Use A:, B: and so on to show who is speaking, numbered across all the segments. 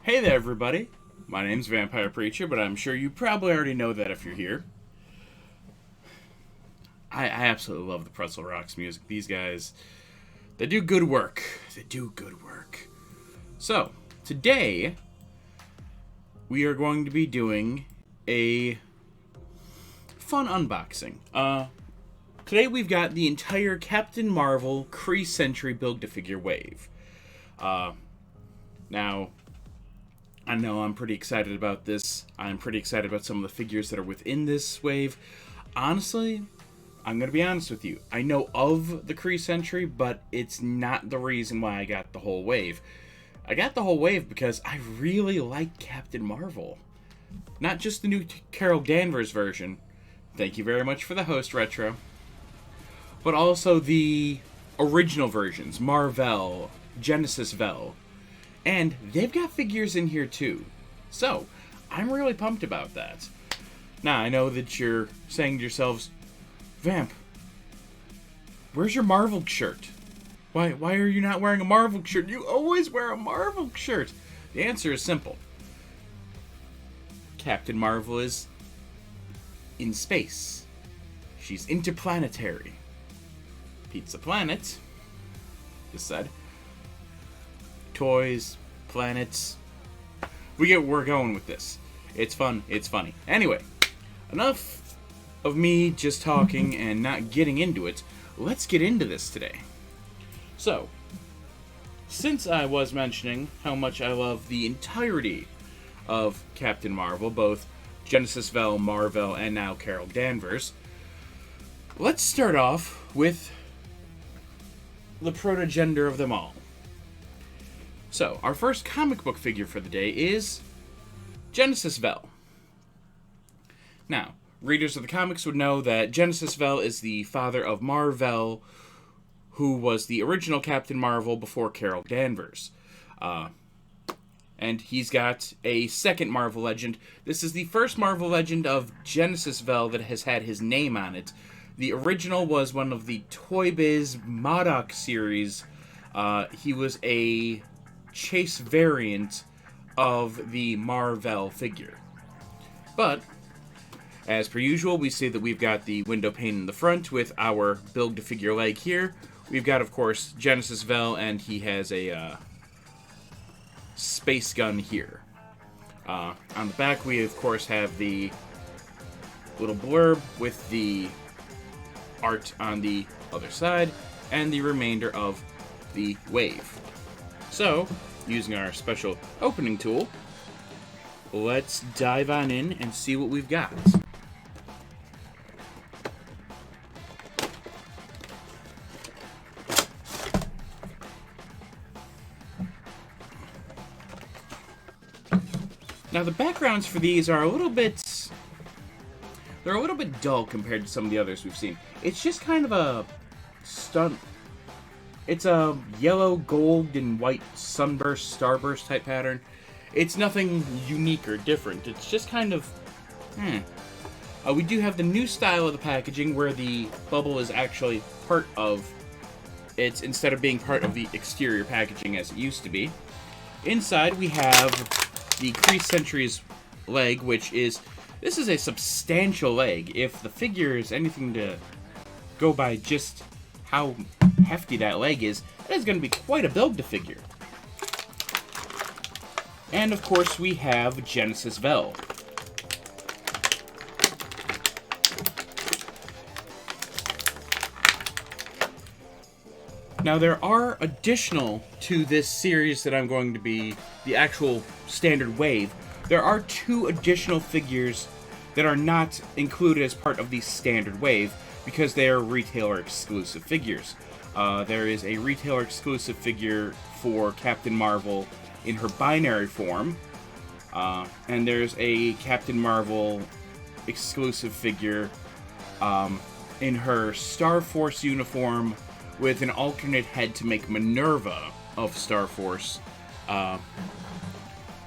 A: Hey there, everybody. My name's Vampire Preacher, but I'm sure you probably already know that if you're here. I absolutely love the Pretzel Rocks music. These guys, they do good work. They do good work. So, today, we are going to be doing a fun unboxing. Today we've got the entire Captain Marvel Kree Sentry Build-A-Figure wave. Now, I know I'm pretty excited about this. I'm pretty excited about some of the figures that are within this wave. Honestly, I'm going to be honest with you. I know of the Kree Sentry, but it's not the reason why I got the whole wave. I got the whole wave because I really like Captain Marvel. Not just the new Carol Danvers version. Thank you very much for the host, Retro. But also the original versions, Mar-Vell, genis-vell. And they've got figures in here too. So, I'm really pumped about that. Now, I know that you're saying to yourselves, Vamp, where's your Marvel shirt? Why are you not wearing a Marvel shirt? You always wear a Marvel shirt. The answer is simple. Captain Marvel is in space. She's interplanetary. Pizza Planet, just said. Toys, planets. We get where we're going with this. It's fun, it's funny. Anyway, enough of me just talking and not getting into it. Let's get into this today. So, since I was mentioning how much I love the entirety of Captain Marvel, both genis-vell, Mar-Vell, and now Carol Danvers, let's start off with the protogender of them all. So, our first comic book figure for the day is genis-vell. Now, readers of the comics would know that genis-vell is the father of Mar-Vell, who was the original Captain Marvel before Carol Danvers. And he's got a second Marvel Legend. This is the first Marvel Legend of genis-vell that has had his name on it. The original was one of the ToyBiz MODOK series. He was a chase variant of the Mar-Vell figure. But, as per usual, we see that we've got the window pane in the front with our build-to-figure leg here. We've got, of course, genis-vell, and he has a space gun here. On the back, we, of course, have the little blurb with the art on the other side, and the remainder of the wave. So, using our special opening tool, let's dive on in and see what we've got. Now, the backgrounds for these are a little bit dull compared to some of the others we've seen. It's just kind of a it's a yellow, gold, and white sunburst, starburst type pattern. It's nothing unique or different. It's just kind of, we do have the new style of the packaging where the bubble is actually part of it instead of being part of the exterior packaging as it used to be. Inside we have the Kree Sentry's leg, this is a substantial leg. If the figure is anything to go by just how hefty that leg is, that is going to be quite a build-to-figure. And of course we have genis-vell. Now there are additional to this series that I'm going to be the actual standard wave. There are two additional figures that are not included as part of the standard wave because they are retailer exclusive figures. There is a retailer exclusive figure for Captain Marvel in her binary form, and there's a Captain Marvel exclusive figure in her Star Force uniform with an alternate head to make Minerva of Star Force,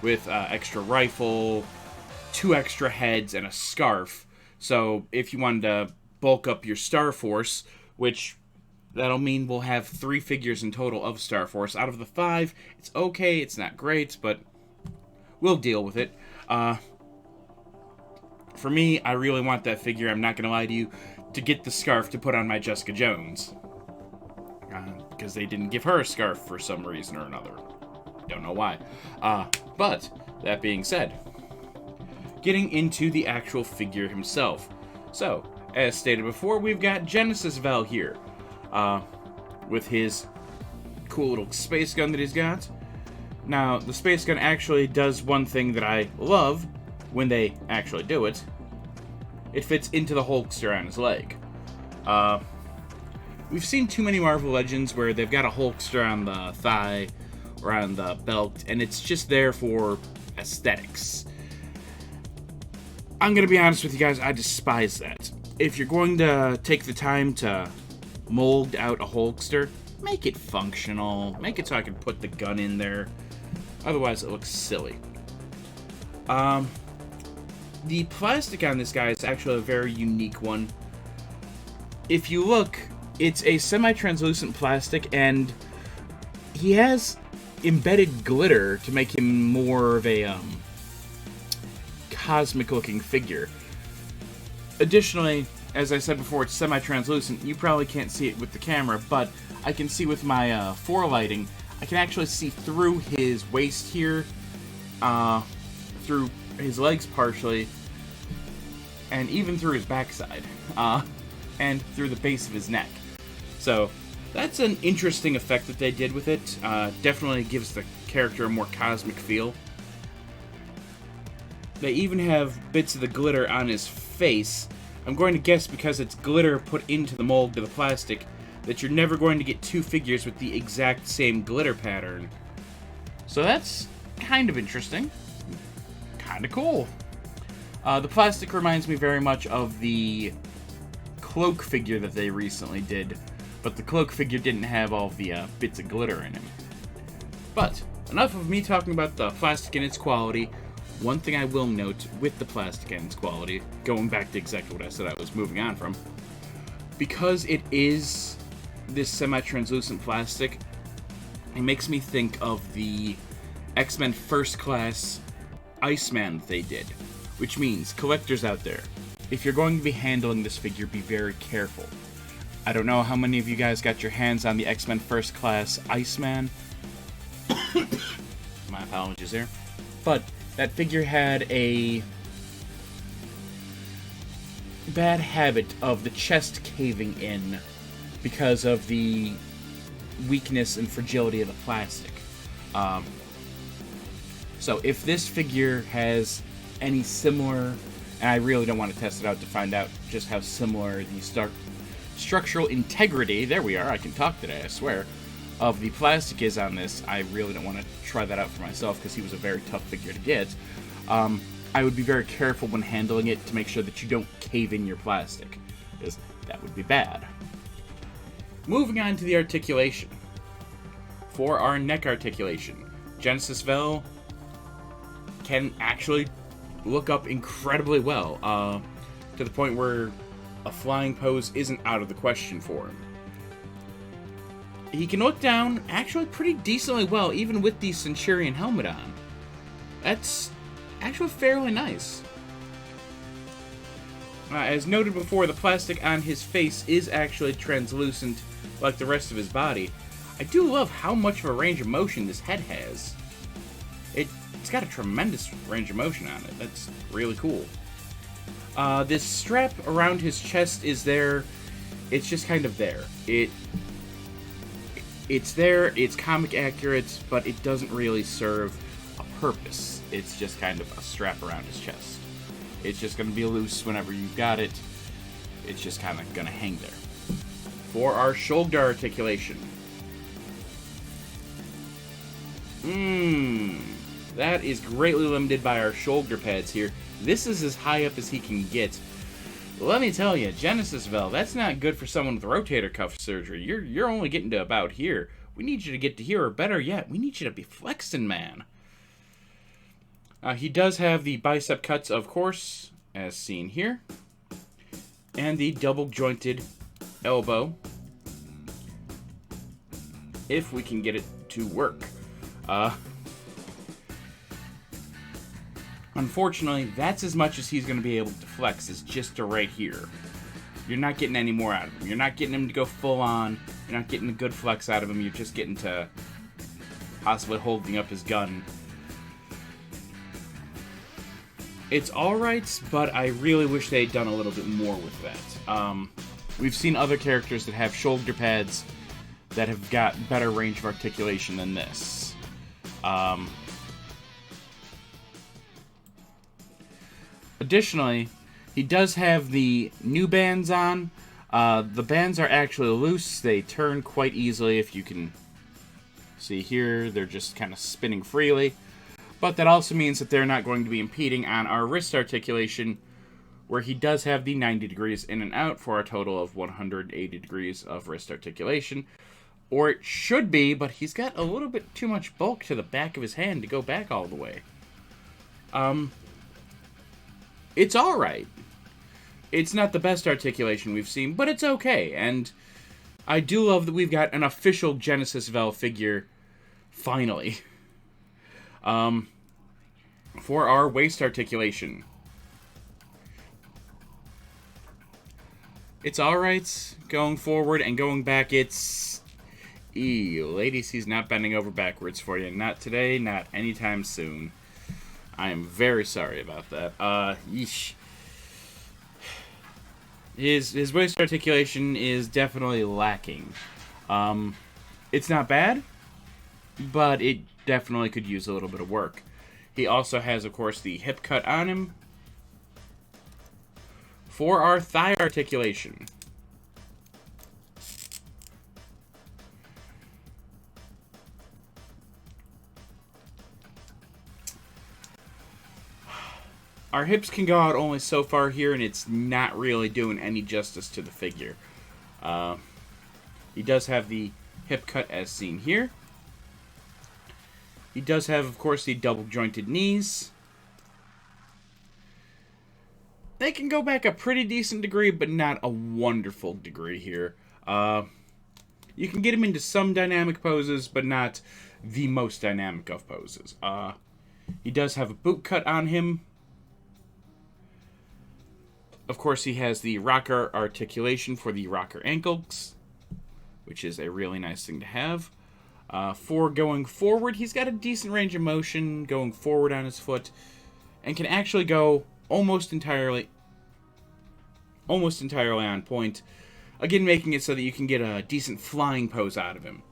A: with extra rifle, 2 extra heads, and a scarf. So if you wanted to bulk up your Star Force, which that'll mean we'll have 3 figures in total of Star Force. Out of the 5, it's okay, it's not great, but we'll deal with it. For me, I really want that figure, I'm not going to lie to you, to get the scarf to put on my Jessica Jones. Because they didn't give her a scarf for some reason or another. Don't know why. But, that being said, getting into the actual figure himself. So, as stated before, we've got genis-vell here. With his cool little space gun that he's got. Now, the space gun actually does one thing that I love when they actually do it. It fits into the holster on his leg. We've seen too many Marvel Legends where they've got a holster on the thigh or on the belt, and it's just there for aesthetics. I'm going to be honest with you guys, I despise that. If you're going to take the time to mold out a holster, make it functional. Make it so I can put the gun in there. Otherwise, it looks silly. The plastic on this guy is actually a very unique one. If you look, it's a semi-translucent plastic, and he has embedded glitter to make him more of a cosmic-looking figure. Additionally, as I said before, it's semi-translucent. You probably can't see it with the camera, but I can see with my forelighting, I can actually see through his waist here, through his legs partially, and even through his backside, and through the base of his neck. So, that's an interesting effect that they did with it. Definitely gives the character a more cosmic feel. They even have bits of the glitter on his face. I'm going to guess because it's glitter put into the mold to the plastic, that you're never going to get two figures with the exact same glitter pattern. So that's kind of interesting. Kind of cool. The plastic reminds me very much of the cloak figure that they recently did, but the cloak figure didn't have all the bits of glitter in him. But, enough of me talking about the plastic and its quality. One thing I will note with the plastic and its quality, going back to exactly what I said I was moving on from, because it is this semi-translucent plastic, it makes me think of the X-Men First Class Iceman that they did, which means, collectors out there, if you're going to be handling this figure, be very careful. I don't know how many of you guys got your hands on the X-Men First Class Iceman. My apologies there. But that figure had a bad habit of the chest caving in because of the weakness and fragility of the plastic. So if this figure has any similar, and I really don't want to test it out to find out just how similar the structural integrity, there we are, I can talk today, I swear, of the plastic is on this, I really don't want to try that out for myself because he was a very tough figure to get. I would be very careful when handling it to make sure that you don't cave in your plastic, because that would be bad. Moving on to the articulation. For our neck articulation, genis-vell can actually look up incredibly well, to the point where a flying pose isn't out of the question for him. He can look down actually pretty decently well, even with the Centurion helmet on. That's actually fairly nice. As noted before, the plastic on his face is actually translucent like the rest of his body. I do love how much of a range of motion this head has. It's got a tremendous range of motion on it. That's really cool. This strap around his chest is there. It's just kind of there. It's there, it's comic accurate, but it doesn't really serve a purpose. It's just kind of a strap around his chest. It's just going to be loose whenever you've got it. It's just kind of going to hang there. For our shoulder articulation. That is greatly limited by our shoulder pads here. This is as high up as he can get. Let me tell you, genis-vell, that's not good for someone with rotator cuff surgery. You're only getting to about here. We need you to get to here, or better yet, we need you to be flexing, man. He does have the bicep cuts, of course, as seen here. And the double-jointed elbow. If we can get it to work. Unfortunately, that's as much as he's going to be able to flex, is just to right here. You're not getting any more out of him. You're not getting him to go full on. You're not getting a good flex out of him. You're just getting to possibly holding up his gun. It's alright, but I really wish they'd done a little bit more with that. We've seen other characters that have shoulder pads that have got better range of articulation than this. Additionally, he does have the new bands on. The bands are actually loose. They turn quite easily, if you can see here. They're just kind of spinning freely. But that also means that they're not going to be impeding on our wrist articulation, where he does have the 90 degrees in and out for a total of 180 degrees of wrist articulation. Or it should be, but he's got a little bit too much bulk to the back of his hand to go back all the way. It's alright. It's not the best articulation we've seen, but it's okay. And I do love that we've got an official genis-vell figure, finally. For our waist articulation. It's alright. Going forward and going back, it's... ladies, he's not bending over backwards for you. Not today, not anytime soon. I am very sorry about that. Yeesh. His waist articulation is definitely lacking. It's not bad, but it definitely could use a little bit of work. He also has, of course, the hip cut on him. For our thigh articulation. Our hips can go out only so far here, and it's not really doing any justice to the figure. He does have the hip cut as seen here. He does have, of course, the double jointed knees. They can go back a pretty decent degree, but not a wonderful degree here. You can get him into some dynamic poses, but not the most dynamic of poses. He does have a boot cut on him. Of course, he has the rocker articulation for the rocker ankles, which is a really nice thing to have. For going forward, he's got a decent range of motion going forward on his foot, and can actually go almost entirely on point. Again, making it so that you can get a decent flying pose out of him.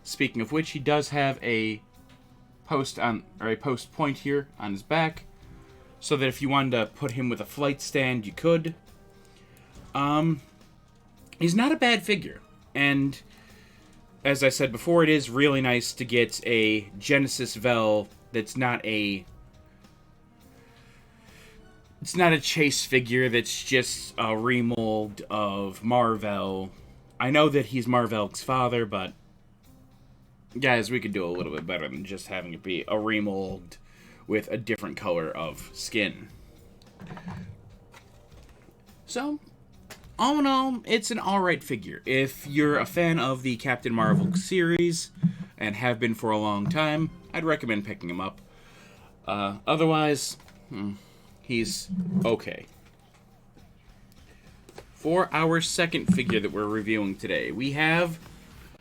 A: Speaking of which, he does have a post point here on his back, so that if you wanted to put him with a flight stand, you could. He's not a bad figure, and as I said before, it is really nice to get a genis-vell that's not a... It's not a chase figure that's just a remold of Mar-Vell. I know that he's Mar-Vell's father, but... guys, we could do a little bit better than just having it be a remold with a different color of skin. So, all in all, it's an alright figure. If you're a fan of the Captain Marvel series, and have been for a long time, I'd recommend picking him up. Otherwise, he's okay. For our second figure that we're reviewing today, we have...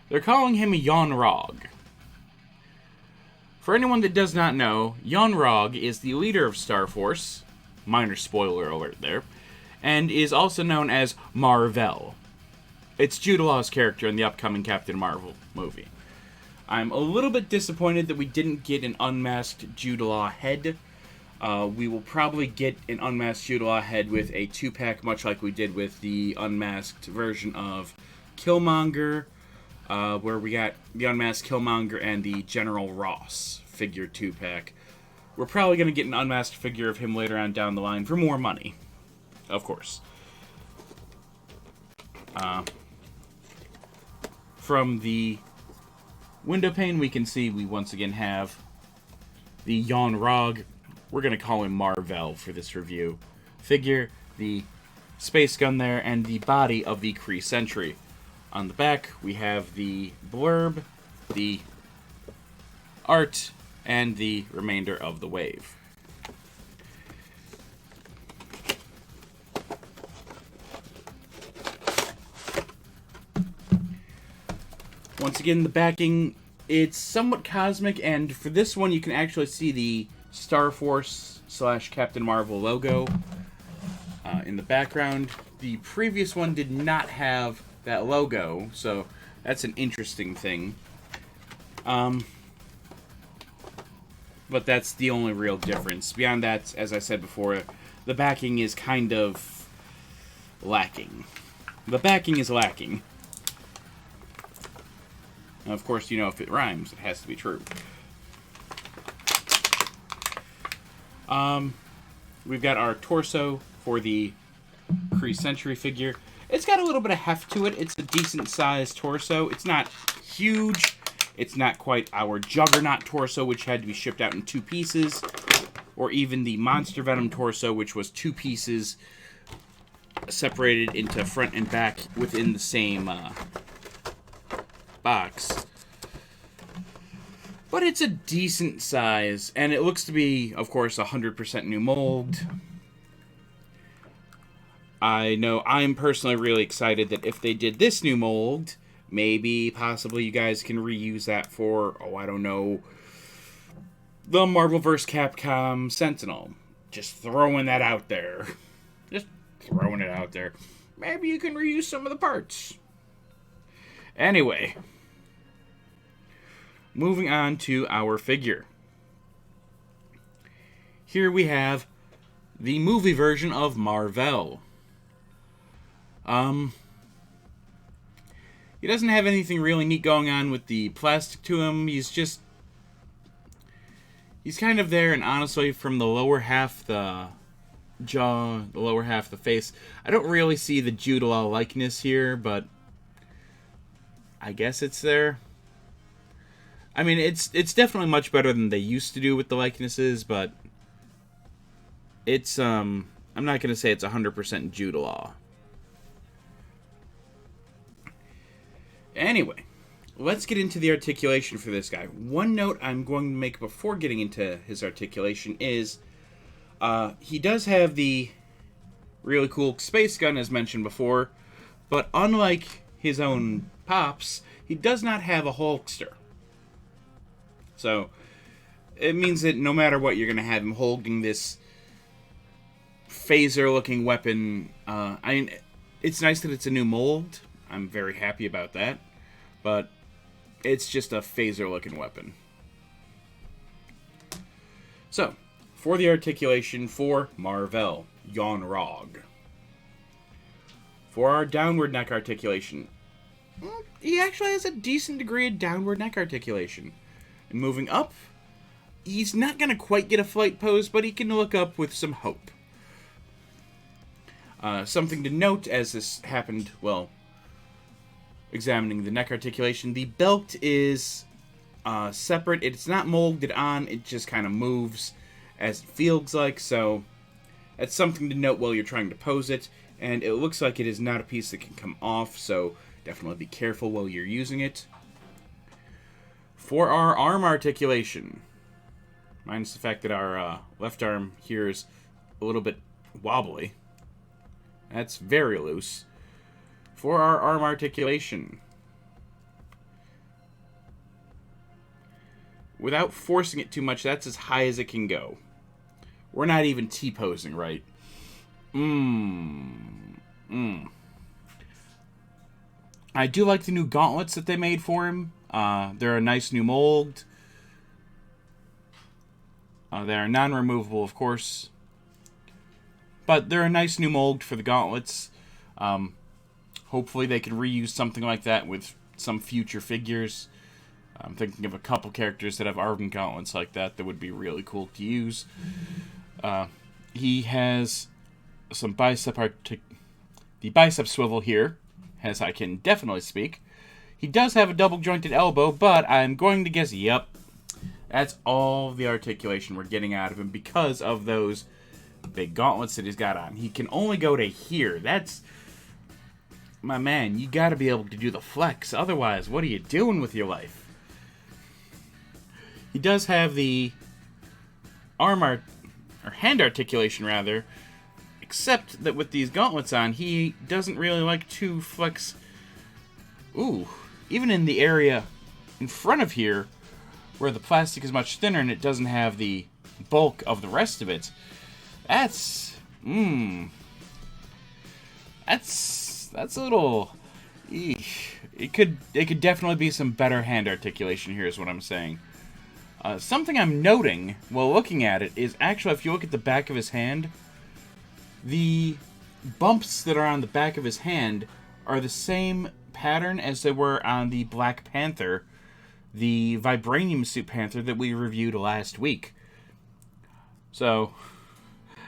A: they're calling him Yon-Rogg. For anyone that does not know, Yon-Rogg is the leader of Star Force, minor spoiler alert there, and is also known as Mar-Vell. It's Jude Law's character in the upcoming Captain Marvel movie. I'm a little bit disappointed that we didn't get an unmasked Jude Law head. We will probably get an unmasked Jude Law head with a 2-pack, much like we did with the unmasked version of Killmonger, where we got the unmasked Killmonger and the General Ross figure 2-pack. We're probably going to get an unmasked figure of him later on down the line for more money. Of course. From the window pane, we can see we once again have the Yon-Rogg. We're going to call him Mar-Vell for this review. Figure, the space gun there, and the body of the Kree Sentry. On the back, we have the blurb, the art, and the remainder of the wave. Once again, the backing, it's somewhat cosmic, and for this one, you can actually see the Star Force / Captain Marvel logo in the background. The previous one did not have that logo, so that's an interesting thing. But that's the only real difference. Beyond that, as I said before, the backing is kind of lacking. The backing is lacking. Now, of course, you know, if it rhymes, it has to be true. We've got our torso for the Kree Sentry figure. It's got a little bit of heft to it. It's a decent-sized torso. It's not huge. It's not quite our Juggernaut torso, which had to be shipped out in 2 pieces. Or even the Monster Venom torso, which was 2 pieces separated into front and back within the same box. But it's a decent size, and it looks to be, of course, 100% new mold. I know I'm personally really excited that if they did this new mold, maybe, possibly, you guys can reuse that for, oh, I don't know, the Marvel vs. Capcom Sentinel. Just throwing that out there. Just throwing it out there. Maybe you can reuse some of the parts. Anyway, moving on to our figure. Here we have the movie version of Mar-Vell. He doesn't have anything really neat going on with the plastic to him. He's kind of there, and honestly, from the lower half, the jaw, the lower half, the face, I don't really see the Jude Law likeness here, but I guess it's there. I mean, it's definitely much better than they used to do with the likenesses, but it's, I'm not going to say it's 100% Jude Law. Anyway, let's get into the articulation for this guy. One note I'm going to make before getting into his articulation is he does have the really cool space gun, as mentioned before, but unlike his own Pops, he does not have a Hulkster. So, it means that no matter what, you're going to have him holding this phaser-looking weapon. I mean, it's nice that it's a new mold. I'm very happy about that. But it's just a phaser-looking weapon. So, for the articulation for Mar-Vell, Yon-Rogg. For our downward neck articulation, he actually has a decent degree of downward neck articulation. And moving up, he's not going to quite get a flight pose, but he can look up with some hope. Something to note as this happened, well, examining the neck articulation, the belt is separate. It's not molded on, it just kind of moves as it feels like, so that's something to note while you're trying to pose it. And it looks like it is not a piece that can come off, so definitely be careful while you're using it. For our arm articulation, minus the fact that our left arm here is a little bit wobbly. That's very loose. For our arm articulation, without forcing it too much, that's as high as it can go. We're not even T-posing, right? I do like the new gauntlets that they made for him. They're a nice new mold. They are non-removable, of course. But they're a nice new mold for the gauntlets. Hopefully they can reuse something like that with some future figures. I'm thinking of a couple characters that have arm gauntlets like that that would be really cool to use. He has some the bicep swivel here, as I can definitely speak. He does have a double jointed elbow, but I'm going to guess, yep, that's all the articulation we're getting out of him because of those big gauntlets that he's got on. He can only go to here. That's, my man, you gotta be able to do the flex. Otherwise, what are you doing with your life? He does have the or hand articulation, rather, except that with these gauntlets on, he doesn't really like to flex. Ooh, even in the area in front of here, where the plastic is much thinner and it doesn't have the bulk of the rest of it, that's a little. Eesh. It could definitely be some better hand articulation here, is what I'm saying. Something I'm noting while looking at it is actually, if you look at the back of his hand, the bumps that are on the back of his hand are the same pattern as they were on the Black Panther, the Vibranium Suit Panther that we reviewed last week. So,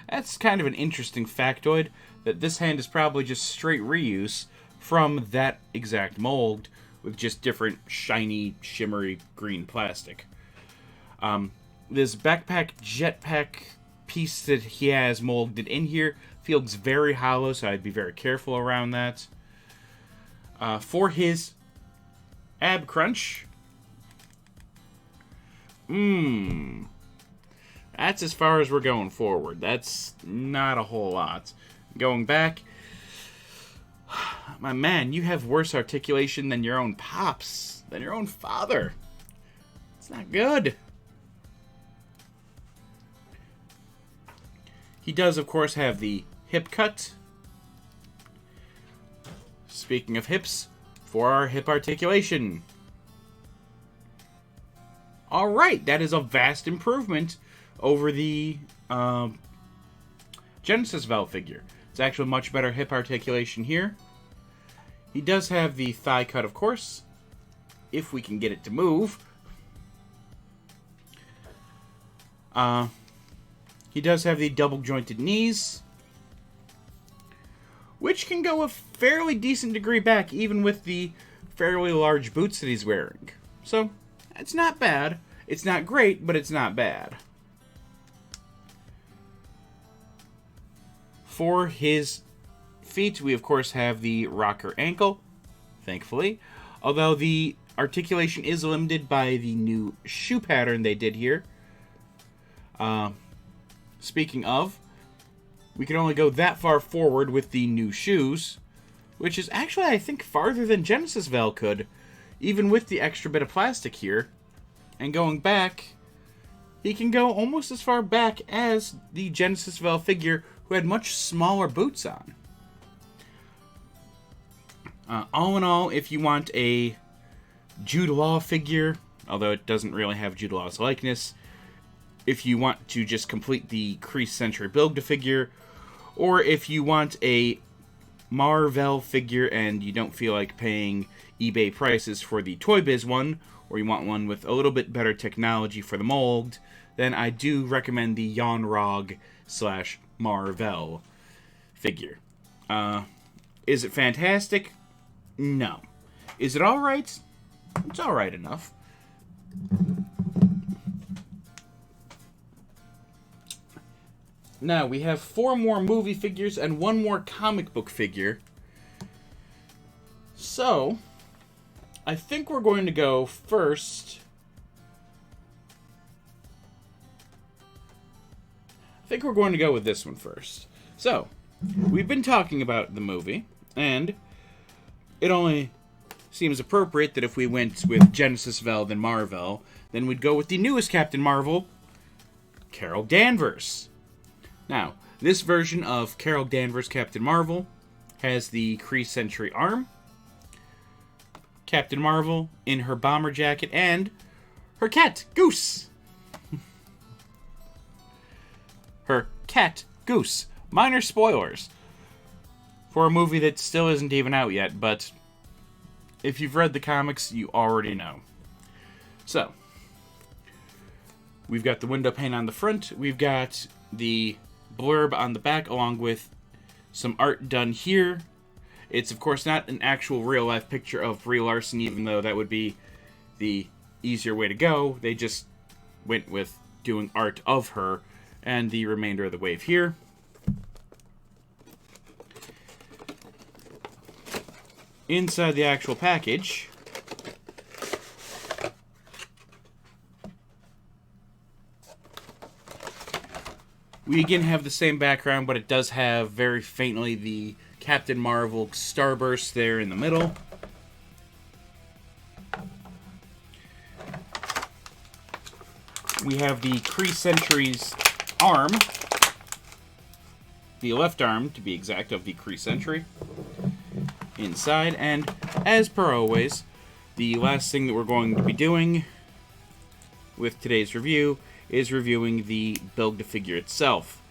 A: that's kind of an interesting factoid, that this hand is probably just straight reuse from that exact mold with just different shiny, shimmery green plastic. This backpack jetpack piece that he has molded in here feels very hollow, so I'd be very careful around that. For his ab crunch, that's as far as we're going forward. That's not a whole lot. Going back, my man, you have worse articulation than your own pops, than your own father. It's not good. He does, of course, have the hip cut. Speaking of hips, for our hip articulation. Alright, that is a vast improvement over the genis-vell figure. It's actually much better hip articulation here. He does have the thigh cut, of course, if we can get it to move. He does have the double jointed knees, which can go a fairly decent degree back, even with the fairly large boots that he's wearing. So, it's not bad. It's not great, but it's not bad. For his feet, we of course have the rocker ankle, thankfully. Although the articulation is limited by the new shoe pattern they did here. Speaking of, we can only go that far forward with the new shoes, which is actually, I think, farther than genis-vell could, even with the extra bit of plastic here. And going back, he can go almost as far back as the genis-vell figure, who had much smaller boots on. All in all, if you want a Jude Law figure, although it doesn't really have Jude Law's likeness, if you want to just complete the Kree Sentry Build-A-Figure, or if you want a MEOW figure and you don't feel like paying eBay prices for the ToyBiz one, or you want one with a little bit better technology for the mold, then I do recommend the Yon-Rog/MEOW figure. Is it fantastic? No. Is it alright? It's alright enough. Now, we have 4 more movie figures and 1 more comic book figure. So, I think we're going to go first. I think we're going to go with this one first. So, we've been talking about the movie, and it only seems appropriate that if we went with genis-vell then Marvel, then we'd go with the newest Captain Marvel, Carol Danvers. Now, this version of Carol Danvers Captain Marvel has the Kree Sentry arm, Captain Marvel in her bomber jacket, and her cat, Goose. Her cat, Goose. Minor spoilers for a movie that still isn't even out yet, but if you've read the comics, you already know. So, we've got the window pane on the front, we've got the blurb on the back, along with some art done here. It's, of course, not an actual real-life picture of Brie Larson, even though that would be the easier way to go. They just went with doing art of her and the remainder of the wave here. Inside the actual package, we again have the same background, but it does have very faintly the Captain Marvel starburst there in the middle. we have the Kree Sentry's arm, the left arm, to be exact, of the Kree Sentry inside. And as per always, the last thing that we're going to be doing with today's review is reviewing the Build-A-Figure itself,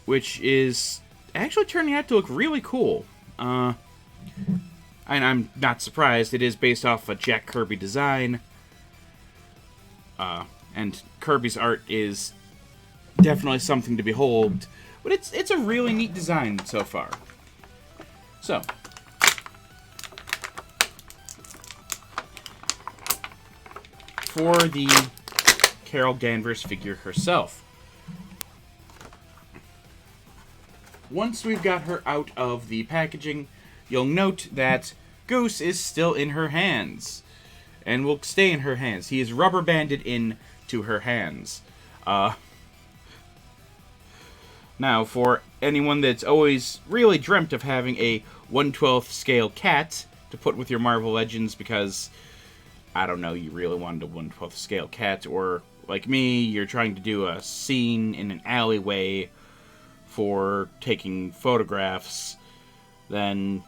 A: which is actually turning out to look really cool. And I'm not surprised. It is based off a Jack Kirby design. And Kirby's art is definitely something to behold. But it's a really neat design so far. So, for the Carol Danvers figure herself. Once we've got her out of the packaging, you'll note that Goose is still in her hands, and will stay in her hands. He is rubber banded in to her hands. Now, for anyone that's always really dreamt of having a 1/12 scale cat to put with your Marvel Legends because, I don't know, you really wanted a 1/12 scale cat, or like me, you're trying to do a scene in an alleyway for taking photographs, then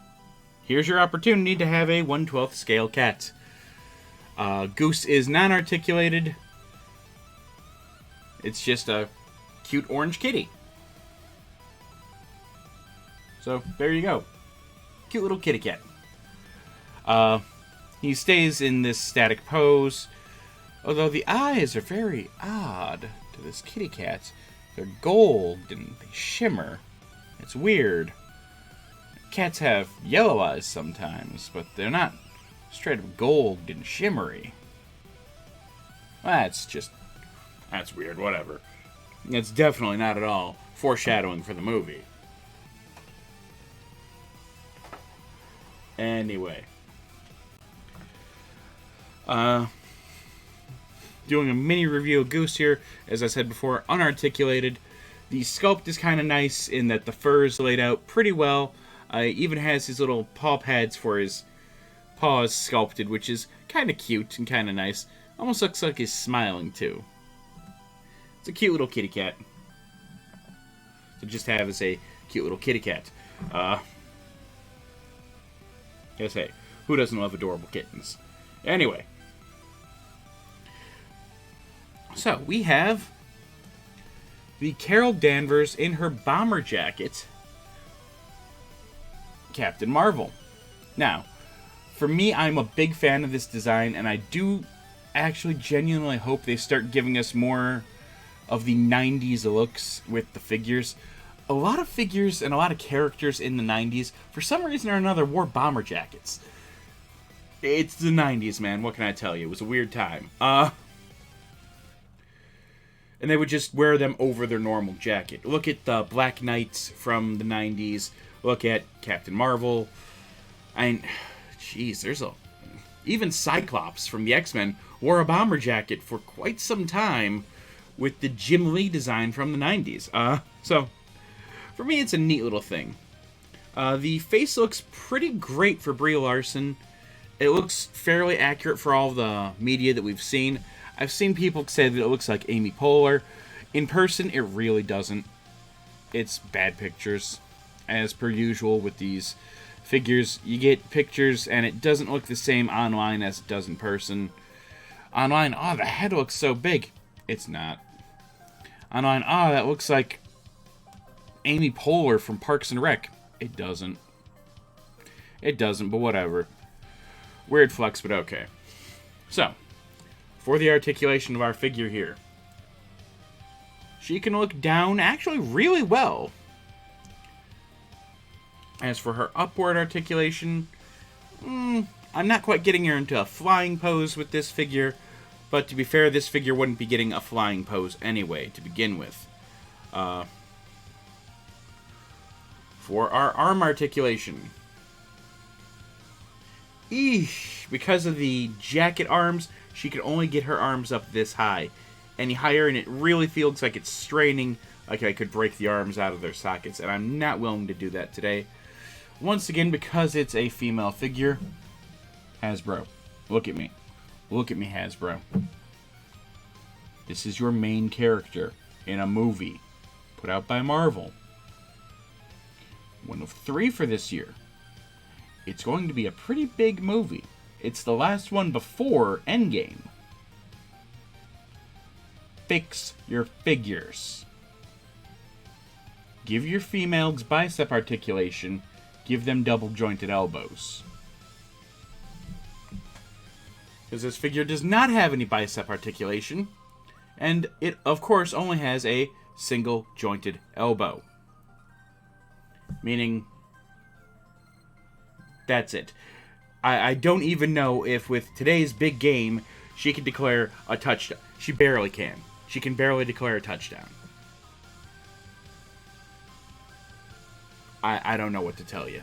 A: here's your opportunity to have a 1/12 scale cat. Goose is non-articulated. It's just a cute orange kitty. So, there you go. Cute little kitty cat. He stays in this static pose, although the eyes are very odd to this kitty cat. They're gold and they shimmer. It's weird. Cats have yellow eyes sometimes, but they're not straight up gold and shimmery. That's weird, whatever. It's definitely not at all foreshadowing for the movie. Anyway. Doing a mini review of Goose here, as I said before, unarticulated. The sculpt is kind of nice in that the fur is laid out pretty well. Even has his little paw pads for his paws sculpted, which is kind of cute and kind of nice. Almost looks like he's smiling too. It's a cute little kitty cat to just have as a cute little kitty cat. Guess hey, who doesn't love adorable kittens? Anyway. So, we have the Carol Danvers in her bomber jacket, Captain Marvel. Now, for me, I'm a big fan of this design, and I do actually genuinely hope they start giving us more of the 90s looks with the figures. A lot of figures and a lot of characters in the 90s, for some reason or another, wore bomber jackets. It's the 90s, man. What can I tell you? It was a weird time. And they would just wear them over their normal jacket. Look at the Black Knights from the 90s. Look at Captain Marvel. Jeez, even Cyclops from the X-Men wore a bomber jacket for quite some time with the Jim Lee design from the 90s. So, for me, it's a neat little thing. The face looks pretty great for Brie Larson. It looks fairly accurate for all the media that we've seen. I've seen people say that it looks like Amy Poehler. In person, it really doesn't. It's bad pictures. As per usual with these figures, you get pictures and it doesn't look the same online as it does in person. Online, oh, the head looks so big. It's not. Online, oh, that looks like Amy Poehler from Parks and Rec. It doesn't. It doesn't, but whatever. Weird flex, but okay. So, for the articulation of our figure here, she can look down actually really well. As for her upward articulation, I'm not quite getting her into a flying pose with this figure, but to be fair, this figure wouldn't be getting a flying pose anyway to begin with. For our arm articulation, because of the jacket arms, she can only get her arms up this high. Any higher, and it really feels like it's straining, like I could break the arms out of their sockets, and I'm not willing to do that today. Once again, because it's a female figure, Hasbro. Look at me. Look at me, Hasbro. This is your main character in a movie put out by Marvel. One of 3 for this year. It's going to be a pretty big movie. It's the last one before Endgame. Fix your figures. Give your females bicep articulation. Give them double jointed elbows. Because this figure does not have any bicep articulation. And it, of course, only has a single jointed elbow. Meaning, that's it. I don't even know if with today's big game, she can declare a touchdown. She barely can. She can barely declare a touchdown. I don't know what to tell you.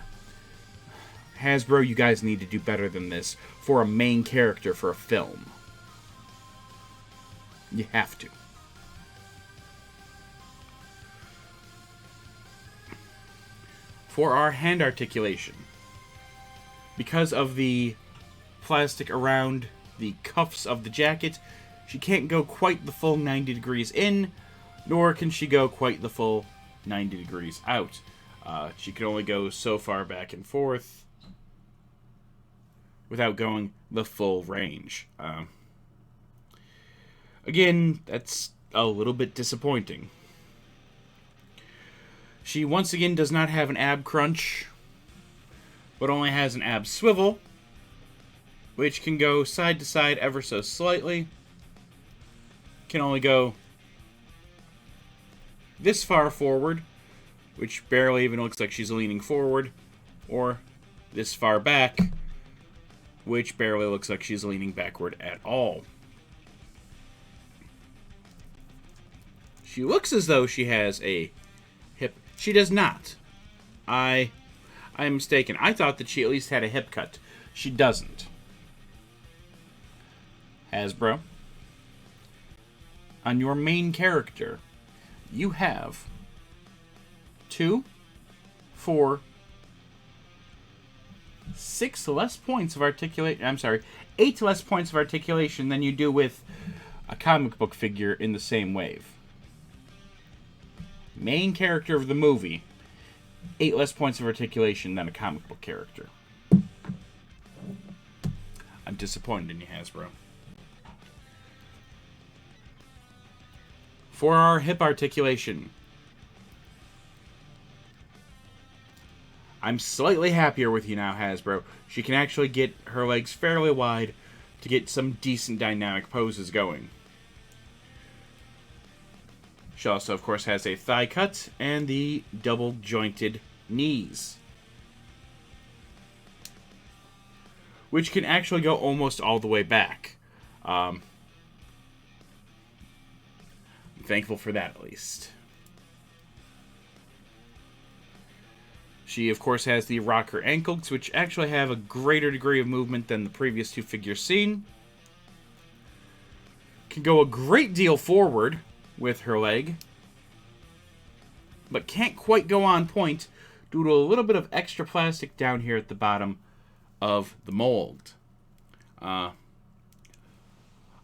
A: Hasbro, you guys need to do better than this for a main character for a film. You have to. For our hand articulation, because of the plastic around the cuffs of the jacket, she can't go quite the full 90 degrees in, nor can she go quite the full 90 degrees out. She can only go so far back and forth without going the full range. Again, that's a little bit disappointing. She once again does not have an ab crunch, but only has an ab swivel, which can go side to side ever so slightly. Can only go this far forward, which barely even looks like she's leaning forward, or this far back, which barely looks like she's leaning backward at all. She looks as though she has a hip. She does not. I am mistaken. I thought that she at least had a hip cut. She doesn't. Hasbro, on your main character, you have 2, 4, 6 less points of articulation. I'm sorry, 8 less points of articulation than you do with a comic book figure in the same wave. Main character of the movie, 8 less points of articulation than a comic book character. I'm disappointed in you, Hasbro. For our hip articulation, I'm slightly happier with you now, Hasbro. She can actually get her legs fairly wide to get some decent dynamic poses going. She also, of course, has a thigh cut and the double jointed knees, which can actually go almost all the way back. I'm thankful for that, at least. She, of course, has the rocker ankles, which actually have a greater degree of movement than the previous 2 figures seen. Can go a great deal forward with her leg, but can't quite go on point due to a little bit of extra plastic down here at the bottom of the mold. All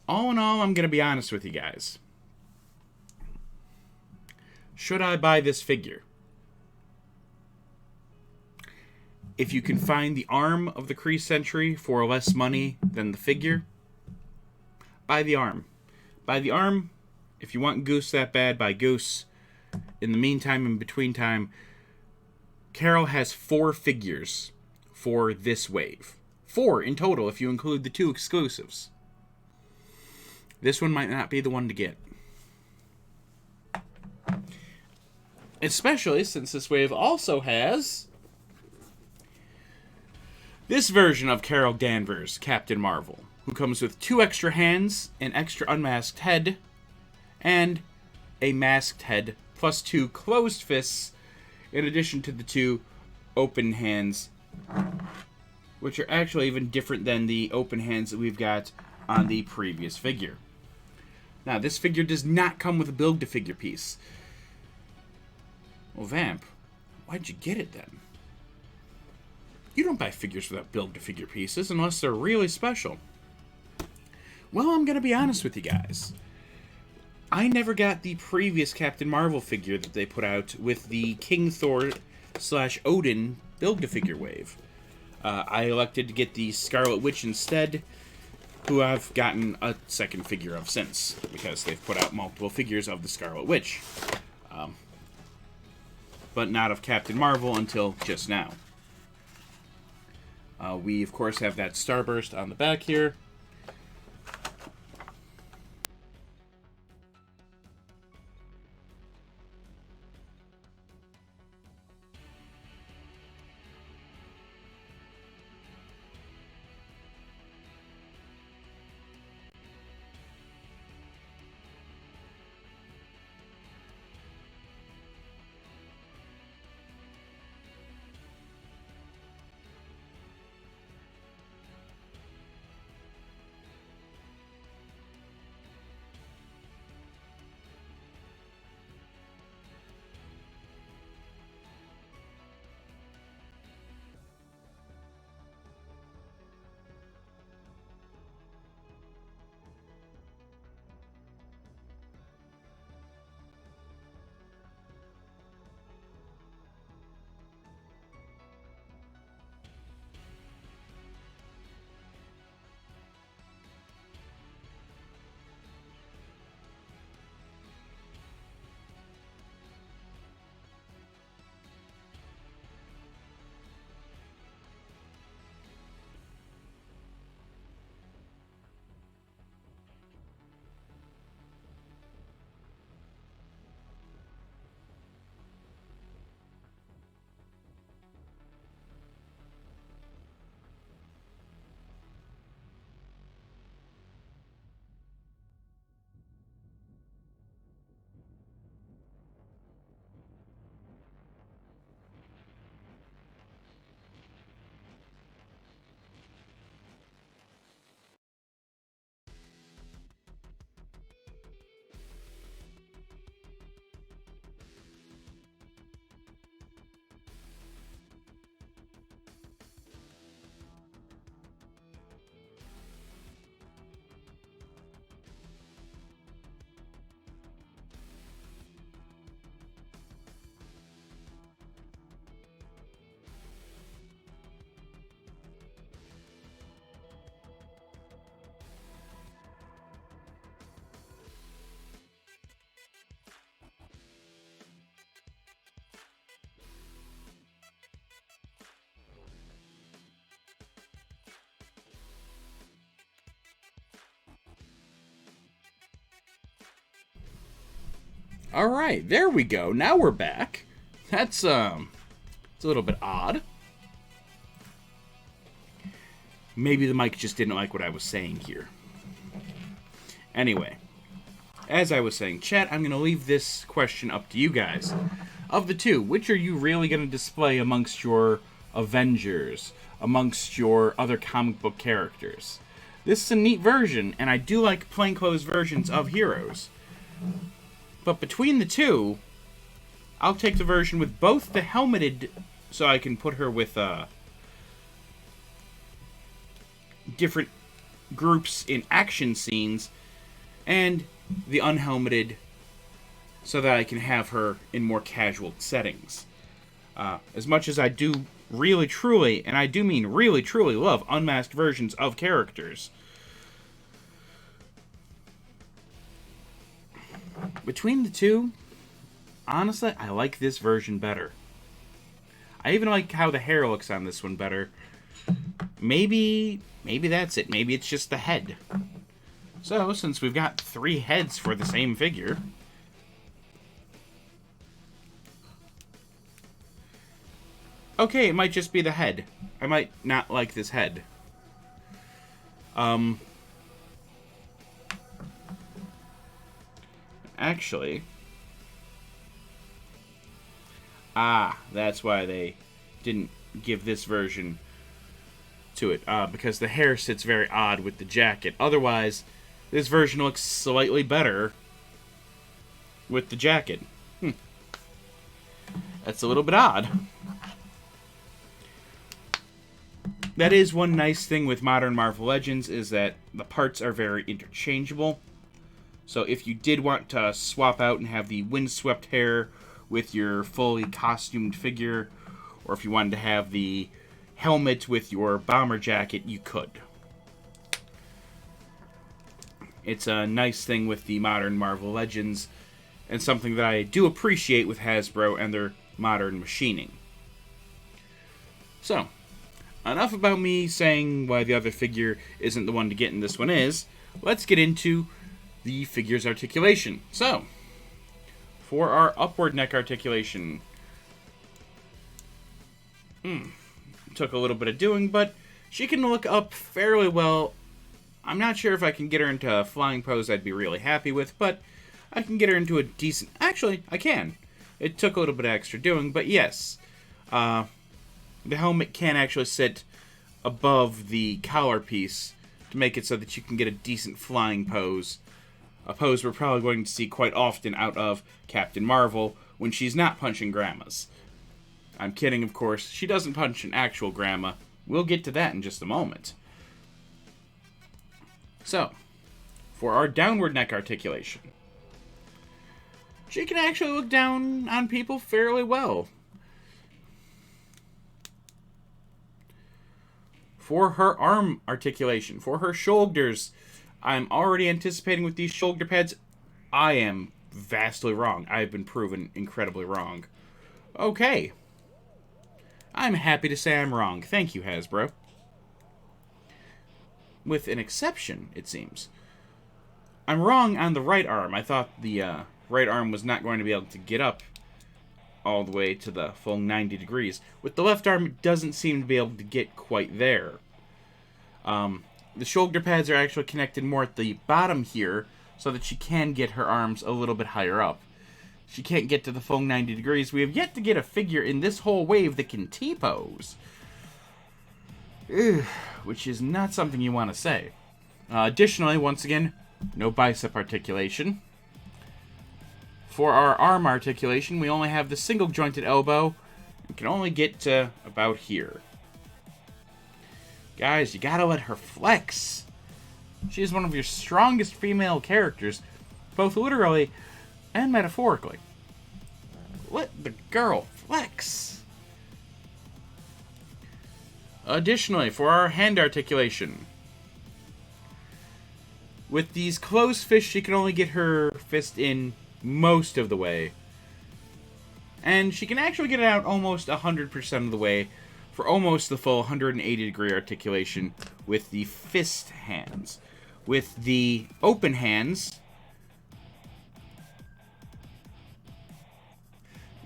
A: in all, I'm going to be honest with you guys. Should I buy this figure? If you can find the arm of the Kree Sentry for less money than the figure, buy the arm. Buy the arm. If you want Goose that bad, buy Goose. In the meantime, in between time, Carol has 4 figures for this wave. 4 in total if you include the 2 exclusives. This one might not be the one to get. Especially since this wave also has this version of Carol Danvers, Captain Marvel, who comes with 2 extra hands, an extra unmasked head, and a masked head, plus 2 closed fists, in addition to the 2 open hands, which are actually even different than the open hands that we've got on the previous figure. Now, this figure does not come with a build-to-figure piece. Well, Vamp, why'd you get it then? You don't buy figures without build-to-figure pieces unless they're really special. Well, I'm going to be honest with you guys. I never got the previous Captain Marvel figure that they put out with the King Thor / Odin Build-A-Figure wave. I elected to get the Scarlet Witch instead, who I've gotten a second figure of since, because they've put out multiple figures of the Scarlet Witch. But not of Captain Marvel until just now. We, of course, have that Starburst on the back here. Alright, there we go. Now we're back. That's, it's a little bit odd. Maybe the mic just didn't like what I was saying here. Anyway, as I was saying, chat, I'm going to leave this question up to you guys. Of the two, which are you really going to display amongst your Avengers, amongst your other comic book characters? This is a neat version, and I do like plainclothes versions of heroes. But between the two, I'll take the version with both the helmeted, so I can put her with different groups in action scenes, and the unhelmeted, so that I can have her in more casual settings. As much as I do really truly, and I do mean really truly, love unmasked versions of characters, between the two, honestly, I like this version better. I even like how the hair looks on this one better. Maybe that's it. Maybe it's just the head. So, since we've got 3 heads for the same figure, okay, it might just be the head. I might not like this head. Actually, that's why they didn't give this version to it, because the hair sits very odd with the jacket. Otherwise, this version looks slightly better with the jacket. That's a little bit odd. That is one nice thing with modern Marvel Legends, is that the parts are very interchangeable. So if you did want to swap out and have the windswept hair with your fully costumed figure, or if you wanted to have the helmet with your bomber jacket, you could. It's a nice thing with the modern Marvel Legends, and something that I do appreciate with Hasbro and their modern machining. So, enough about me saying why the other figure isn't the one to get and this one is. Let's get into the figure's articulation. So, for our upward neck articulation, took a little bit of doing, but she can look up fairly well. I'm not sure if I can get her into a flying pose I'd be really happy with, but I can get her into a decent... Actually, I can. It took a little bit of extra doing, but yes. The helmet can actually sit above the collar piece to make it so that you can get a decent flying pose. A pose we're probably going to see quite often out of Captain Marvel when she's not punching grandmas. I'm kidding, of course. She doesn't punch an actual grandma. We'll get to that in just a moment. So, for our downward neck articulation, she can actually look down on people fairly well. For her arm articulation, for her shoulders, I'm already anticipating with these shoulder pads, I am vastly wrong. I've been proven incredibly wrong. Okay. I'm happy to say I'm wrong. Thank you, Hasbro. With an exception, it seems. I'm wrong on the right arm. I thought the right arm was not going to be able to get up all the way to the full 90 degrees. With the left arm, it doesn't seem to be able to get quite there. The shoulder pads are actually connected more at the bottom here, so that she can get her arms a little bit higher up. She can't get to the full 90 degrees. We have yet to get a figure in this whole wave that can T-pose. Which is not something you want to say. Additionally, once again, no bicep articulation. For our arm articulation, we only have the single jointed elbow. We can only get to about here. Guys, you gotta let her flex. She is one of your strongest female characters, both literally and metaphorically. Let the girl flex. Additionally, for our hand articulation, with these closed fists, she can only get her fist in most of the way. And she can actually get it out almost 100% of the way for almost the full 180-degree articulation with the fist hands. With the open hands,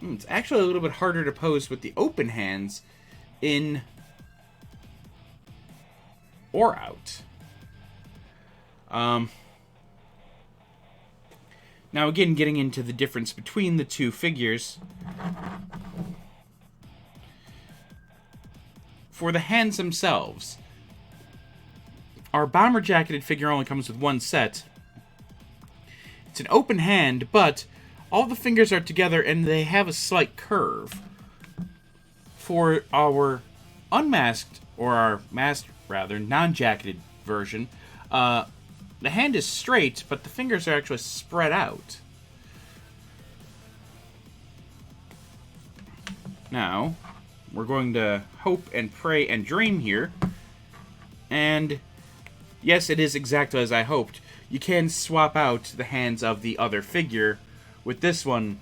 A: it's actually a little bit harder to pose with the open hands in or out. Now again, getting into the difference between the two figures. For the hands themselves, our bomber jacketed figure only comes with one set. It's an open hand, but all the fingers are together and they have a slight curve. For our unmasked, or our masked rather, non-jacketed version, the hand is straight, but the fingers are actually spread out. Now, we're going to hope and pray and dream here. And yes, it is exactly as I hoped. You can swap out the hands of the other figure with this one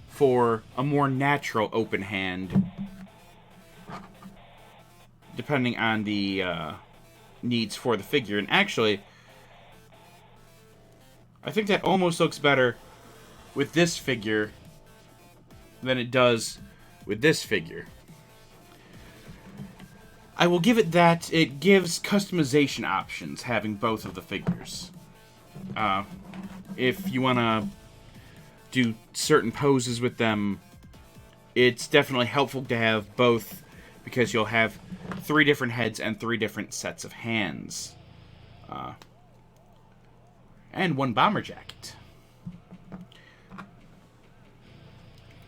A: for a more natural open hand, depending on the needs for the figure. And actually, I think that almost looks better with this figure than it does with this figure. I will give it that. It gives customization options having both of the figures. If you want to do certain poses with them, it's definitely helpful to have both, because you'll have 3 different heads and 3 different sets of hands. And 1 bomber jacket.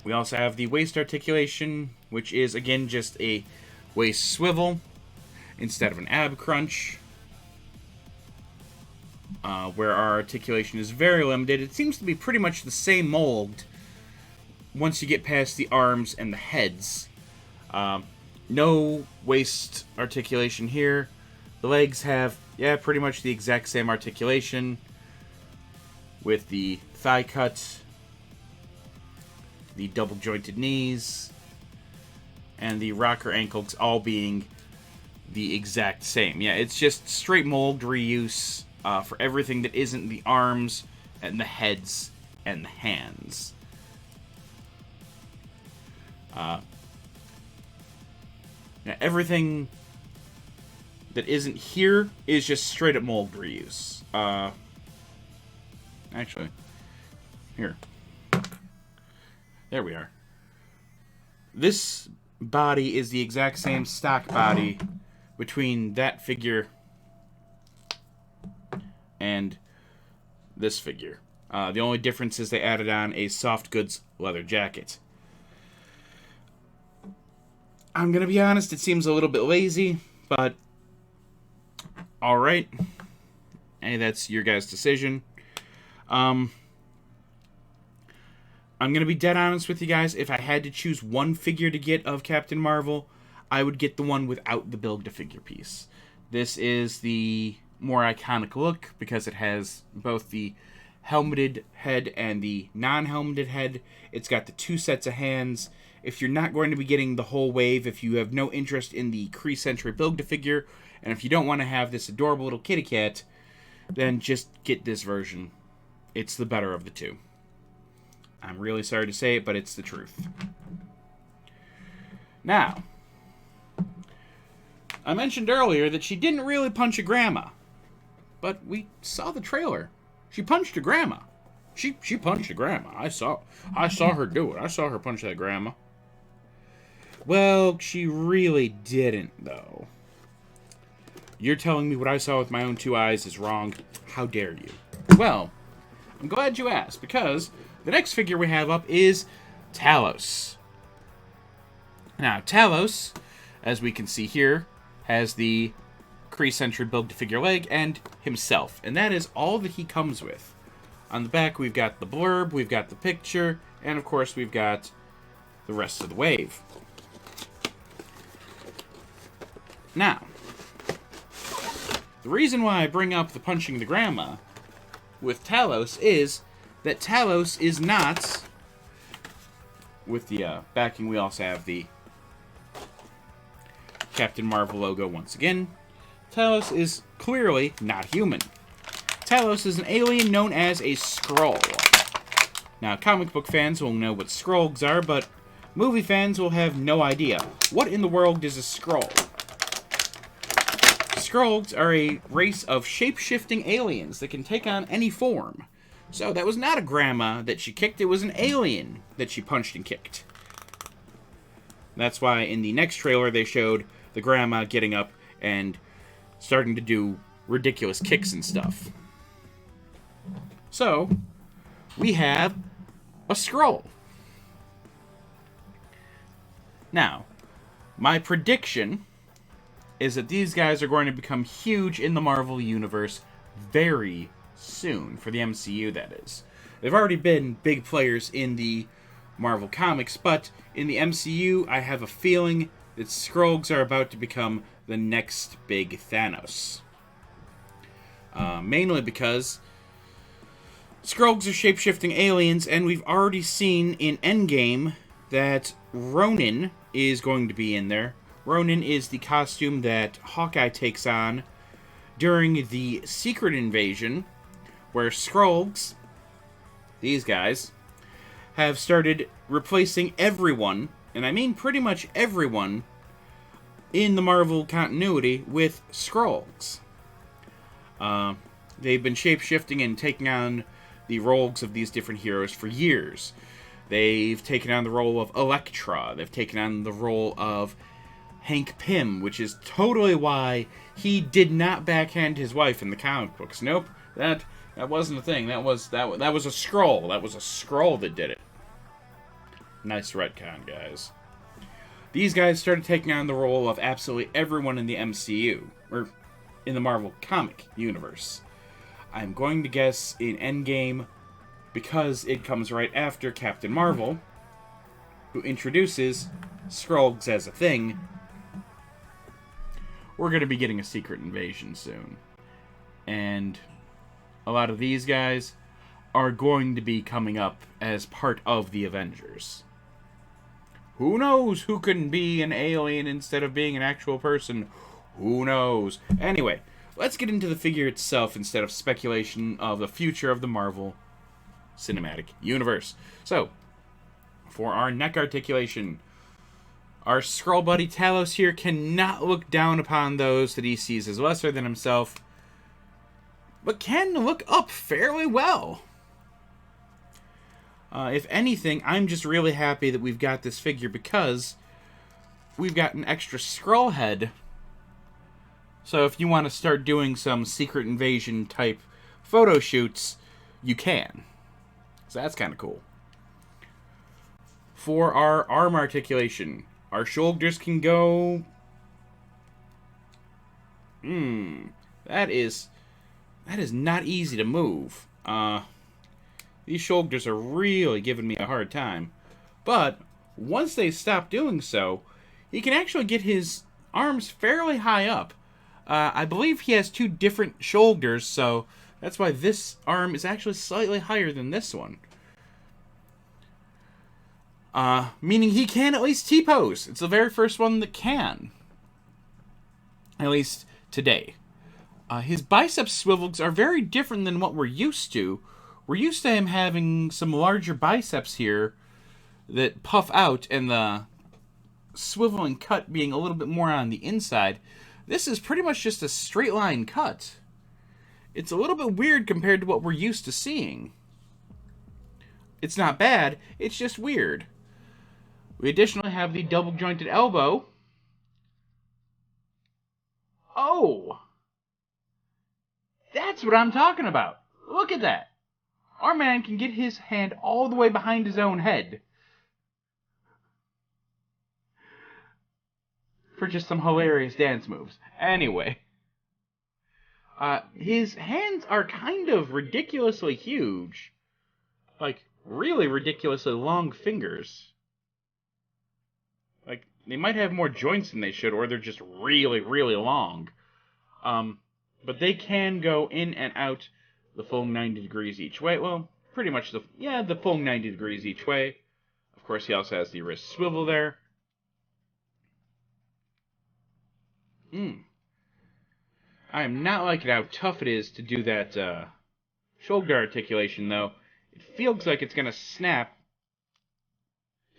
A: We also have the waist articulation, which is, again, just a waist swivel instead of an ab crunch. where our articulation is very limited. It seems to be pretty much the same mold once you get past the arms and the heads. No waist articulation here. The legs have, pretty much the exact same articulation with the thigh cut, the double jointed knees, and the rocker ankles all being the exact same. Yeah, it's just straight mold reuse for everything that isn't the arms and the heads and the hands. Everything that isn't here is just straight up mold reuse. Actually, here. There we are. This body is the exact same stock body between that figure and this figure. The only difference is they added on a soft goods leather jacket. I'm going to be honest, it seems a little bit lazy, but alright. Hey, that's your guys' decision. I'm going to be dead honest with you guys. If I had to choose one figure to get of Captain Marvel, I would get the one without the Build-A-Figure piece. This is the more iconic look because it has both the helmeted head and the non-helmeted head. It's got the two sets of hands. If you're not going to be getting the whole wave, if you have no interest in the Kree Sentry Build-A-Figure, and if you don't want to have this adorable little kitty cat, then just get this version. It's the better of the two. I'm really sorry to say it, but it's the truth. Now, I mentioned earlier that she didn't really punch a grandma, but we saw the trailer. She punched a grandma. She punched a grandma. I saw her do it. I saw her punch that grandma. Well, she really didn't, though. You're telling me what I saw with my own two eyes is wrong? How dare you? Well, I'm glad you asked, because the next figure we have up is Talos. Now, Talos, as we can see here, has the Kree Sentry Build-A-Figure leg and himself, and that is all that he comes with. On the back, we've got the blurb, we've got the picture, and of course, we've got the rest of the wave. Now, the reason why I bring up the punching the grandma with Talos is that Talos is not, with the backing, we also have the Captain Marvel logo once again. Talos is clearly not human. Talos is an alien known as a Skrull. Now, comic book fans will know what Skrulls are, but movie fans will have no idea. What in the world is a Skrull? Skrulls are a race of shape-shifting aliens that can take on any form. So that was not a grandma that she kicked, it was an alien that she punched and kicked. That's why in the next trailer they showed the grandma getting up and starting to do ridiculous kicks and stuff. So, we have a Skrull. Now, my prediction is that these guys are going to become huge in the Marvel Universe very soon, for the MCU, that is. They've already been big players in the Marvel Comics, but in the MCU, I have a feeling that Skrulls are about to become the next big Thanos. Mainly because Skrulls are shape-shifting aliens, and we've already seen in Endgame that Ronin is going to be in there. Ronin is the costume that Hawkeye takes on during the Secret Invasion, where Skrulls, these guys, have started replacing everyone, and I mean pretty much everyone, in the Marvel continuity with Skrulls. They've been shape-shifting and taking on the roles of these different heroes for years. They've taken on the role of Elektra. They've taken on the role of Hank Pym, which is totally why he did not backhand his wife in the comic books. Nope, that wasn't a thing. That was a Skrull. That was a Skrull that did it. Nice retcon, guys. These guys started taking on the role of absolutely everyone in the MCU, or in the Marvel comic universe. I'm going to guess in Endgame, because it comes right after Captain Marvel, who introduces Skrulls as a thing, we're going to be getting a secret invasion soon. And a lot of these guys are going to be coming up as part of the Avengers. Who knows who can be an alien instead of being an actual person? Who knows? Anyway, let's get into the figure itself instead of speculation of the future of the Marvel Cinematic Universe. So, for our neck articulation, our Skrull buddy Talos here cannot look down upon those that he sees as lesser than himself, but can look up fairly well. If anything, I'm just really happy that we've got this figure because we've got an extra Skrull head. So if you want to start doing some Secret Invasion type photo shoots, you can. So that's kind of cool. For our arm articulation, our shoulders can go... That is not easy to move. These shoulders are really giving me a hard time. But once they stop doing so, he can actually get his arms fairly high up. I believe he has two different shoulders, so that's why this arm is actually slightly higher than this one. Meaning he can at least T-pose. It's the very first one that can. At least today. His bicep swivels are very different than what we're used to. We're used to him having some larger biceps here that puff out and the swivel and cut being a little bit more on the inside. This is pretty much just a straight line cut. It's a little bit weird compared to what we're used to seeing. It's not bad, it's just weird. We additionally have the double jointed elbow. Oh! That's what I'm talking about. Look at that. Our man can get his hand all the way behind his own head for just some hilarious dance moves. Anyway, his hands are kind of ridiculously huge. Like, really ridiculously long fingers. Like, they might have more joints than they should, or they're just really, really long. But they can go in and out the full 90 degrees each way. Well, pretty much the full 90 degrees each way. Of course, he also has the wrist swivel there. I am not liking how tough it is to do that shoulder articulation, though. It feels like it's going to snap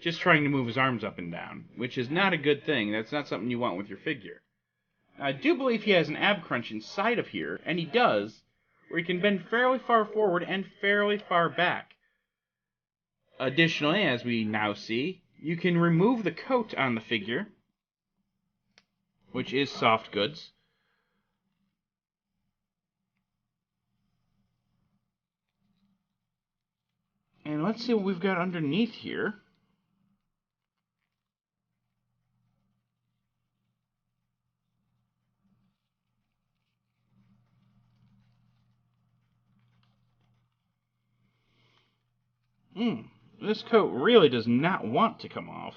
A: just trying to move his arms up and down, which is not a good thing. That's not something you want with your figure. I do believe he has an ab crunch inside of here, and he does, where he can bend fairly far forward and fairly far back. Additionally, as we now see, you can remove the coat on the figure, which is soft goods. And let's see what we've got underneath here. This coat really does not want to come off,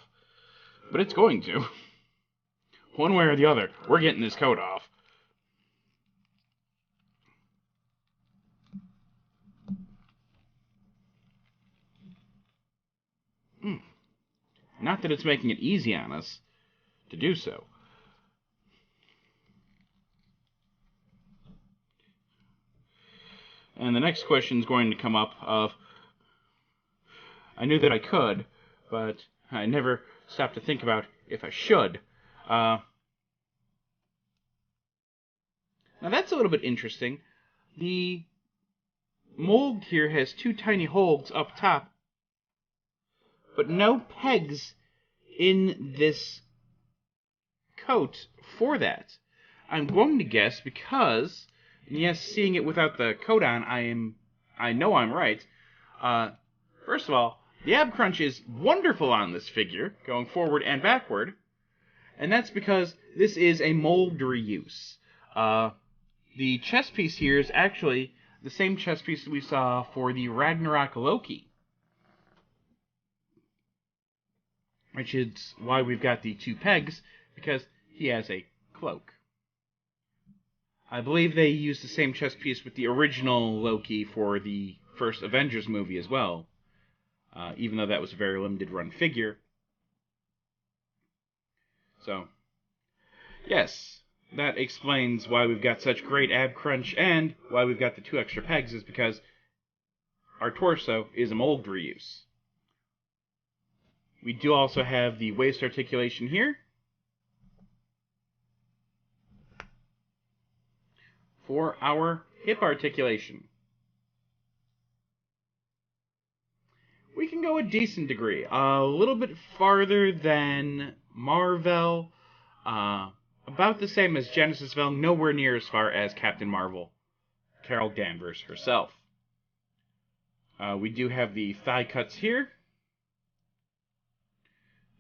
A: but it's going to. One way or the other, we're getting this coat off. Not that it's making it easy on us to do so. And the next question is going to come up of, I knew that I could, but I never stopped to think about if I should. Now that's a little bit interesting. The mold here has two tiny holes up top, but no pegs in this coat for that. I'm going to guess because, and yes, seeing it without the coat on, I know I'm right. First of all, the ab crunch is wonderful on this figure, going forward and backward, and that's because this is a mold reuse. The chest piece here is actually the same chest piece that we saw for the Ragnarok Loki. Which is why we've got the 2 pegs, because he has a cloak. I believe they used the same chest piece with the original Loki for the first Avengers movie as well, even though that was a very limited run figure. So, yes, that explains why we've got such great ab crunch, and why we've got the 2 extra pegs is because our torso is a mold reuse. We do also have the waist articulation here for our hip articulation. We can go a decent degree, a little bit farther than MEOW, about the same as genis-vell, nowhere near as far as Captain Marvel, Carol Danvers herself. We do have the thigh cuts here,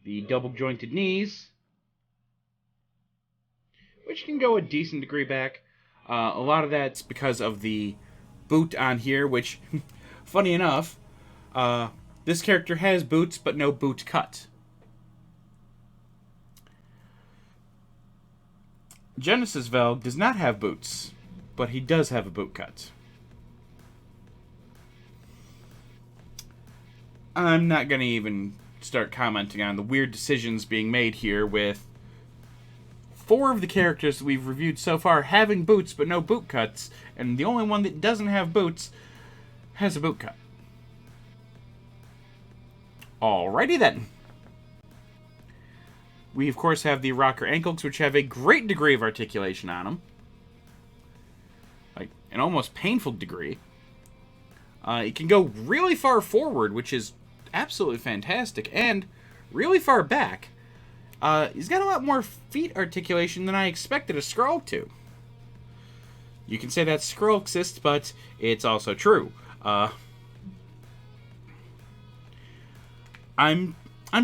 A: the double jointed knees, which can go a decent degree back. A lot of that's because of the boot on here, which, funny enough, this character has boots, but no boot cut. genis-vell does not have boots, but he does have a boot cut. I'm not going to even start commenting on the weird decisions being made here with 4 of the characters that we've reviewed so far having boots but no boot cuts, and the only one that doesn't have boots has a boot cut. Alrighty then. We, of course, have the rocker ankles, which have a great degree of articulation on them. Like, an almost painful degree. It can go really far forward, which is absolutely fantastic, and really far back. He's got a lot more feet articulation than I expected a Skrull to. You can say that's Skrullexist, but it's also true. I'm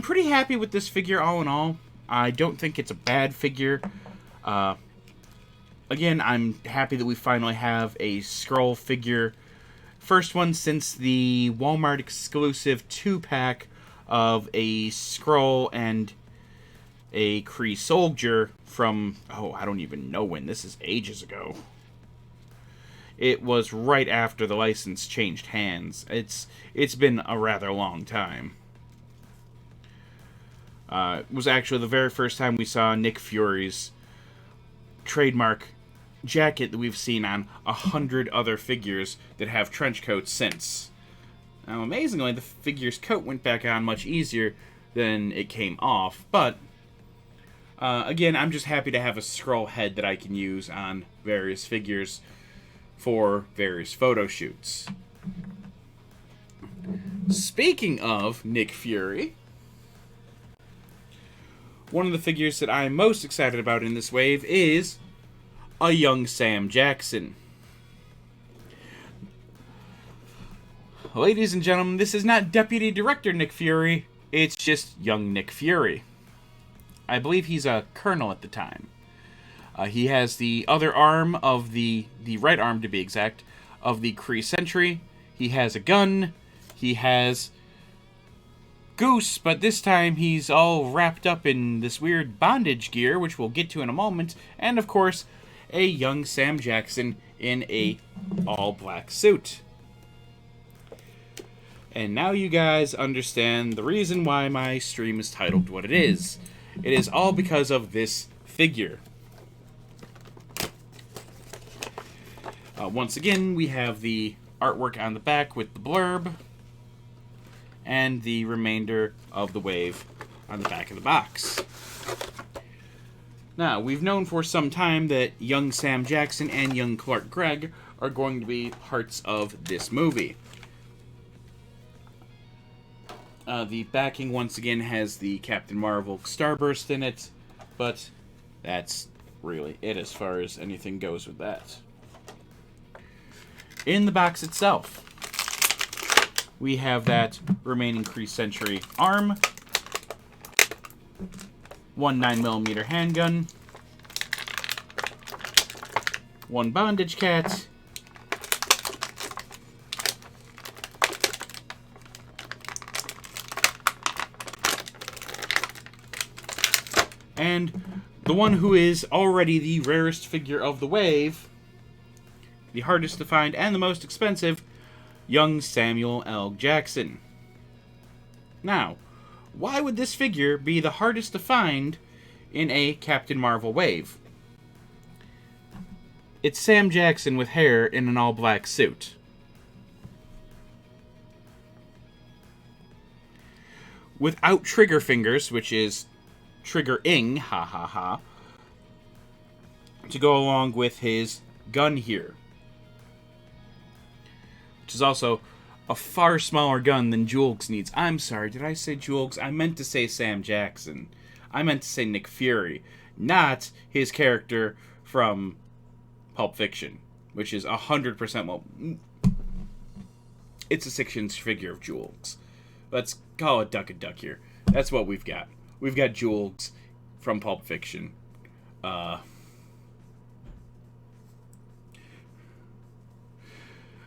A: pretty happy with this figure all in all. I don't think it's a bad figure. Again, I'm happy that we finally have a Skrull figure. First one since the Walmart exclusive 2-pack of a Skrull and a Kree soldier from, I don't even know when. This is ages ago. It was right after the license changed hands. It's been a rather long time. It was actually the very first time we saw Nick Fury's trademark jacket that we've seen on 100 other figures that have trench coats since. Now, amazingly, the figure's coat went back on much easier than it came off, but again, I'm just happy to have a Skrull head that I can use on various figures for various photo shoots. Speaking of Nick Fury, one of the figures that I'm most excited about in this wave is a young Sam Jackson. Ladies and gentlemen, this is not Deputy Director Nick Fury, it's just young Nick Fury. I believe he's a colonel at the time. He has the other arm of the right arm to be exact, of the Kree Sentry. He has a gun. He has Goose, but this time he's all wrapped up in this weird bondage gear, which we'll get to in a moment. And of course, a young Sam Jackson in a all-black suit. And now you guys understand the reason why my stream is titled what it is. It is all because of this figure. Once again, we have the artwork on the back with the blurb, and the remainder of the wave on the back of the box. Now, we've known for some time that young Sam Jackson and young Clark Gregg are going to be parts of this movie. The backing, once again, has the Captain Marvel Starburst in it, but that's really it as far as anything goes with that. In the box itself, we have that remaining Kree Sentry arm, one 9mm handgun, one bondage cat, And the one who is already the rarest figure of the wave, the hardest to find and the most expensive, young Samuel L. Jackson. Now, why would this figure be the hardest to find in a Captain Marvel wave? It's Sam Jackson with hair in an all-black suit. Without trigger fingers, which is triggering, ha ha ha, to go along with his gun here. Which is also a far smaller gun than Julgs needs. I'm sorry, did I say Julgs? I meant to say Sam Jackson. I meant to say Nick Fury, not his character from Pulp Fiction, which is 100%, well, it's a 6-inch figure of Julgs. Let's call it duck and duck here. That's what we've got. We've got Julgs from Pulp Fiction.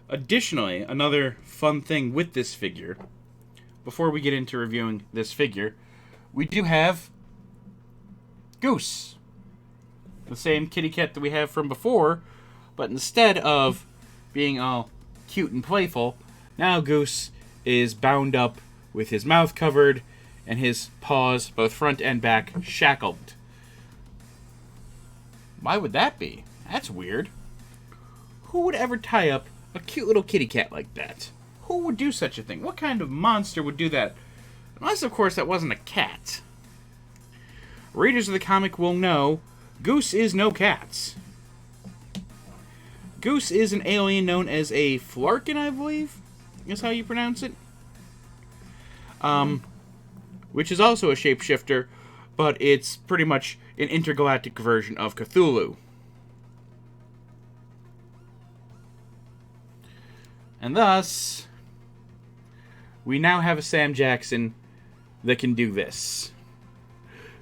A: Additionally, another fun thing with this figure, before we get into reviewing this figure, we do have Goose. The same kitty cat that we have from before, but instead of being all cute and playful, now Goose is bound up with his mouth covered and his paws, both front and back, shackled. Why would that be? That's weird. Who would ever tie up a cute little kitty cat like that? Who would do such a thing? What kind of monster would do that? Unless, of course, that wasn't a cat. Readers of the comic will know Goose is no cat. Goose is an alien known as a Flarkin, I believe, is how you pronounce it. Which is also a shapeshifter, but it's pretty much an intergalactic version of Cthulhu. And thus, we now have a Sam Jackson that can do this.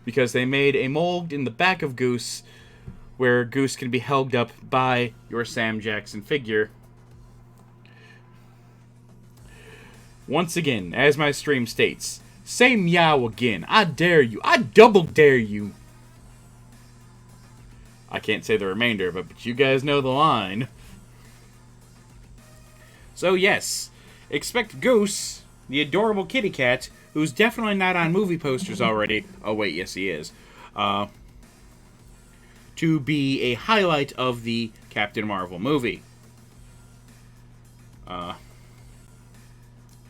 A: Because they made a mold in the back of Goose where Goose can be held up by your Sam Jackson figure. Once again, as my stream states, say meow again. I dare you. I double dare you. I can't say the remainder of it, but you guys know the line. So yes, expect Goose, the adorable kitty cat, who's definitely not on movie posters already. Oh wait, yes he is. To be a highlight of the Captain Marvel movie.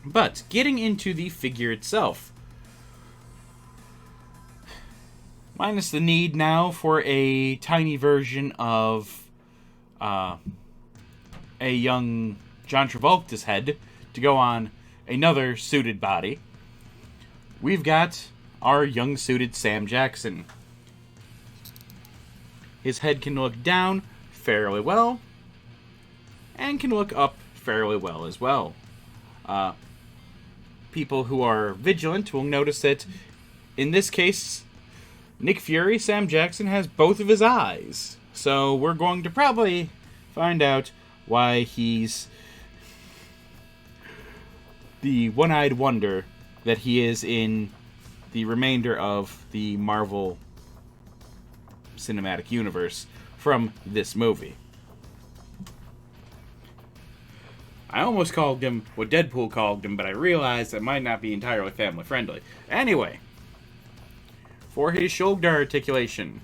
A: But getting into the figure itself. Minus the need now for a tiny version of a young John Travolta's head to go on another suited body. We've got our young suited Sam Jackson. His head can look down fairly well, and can look up fairly well as well. People who are vigilant will notice that, in this case, Nick Fury, Sam Jackson, has both of his eyes. So we're going to probably find out why he's the one-eyed wonder that he is in the remainder of the Marvel Cinematic Universe from this movie. I almost called him what Deadpool called him, but I realized that might not be entirely family friendly. Anyway, for his shoulder articulation.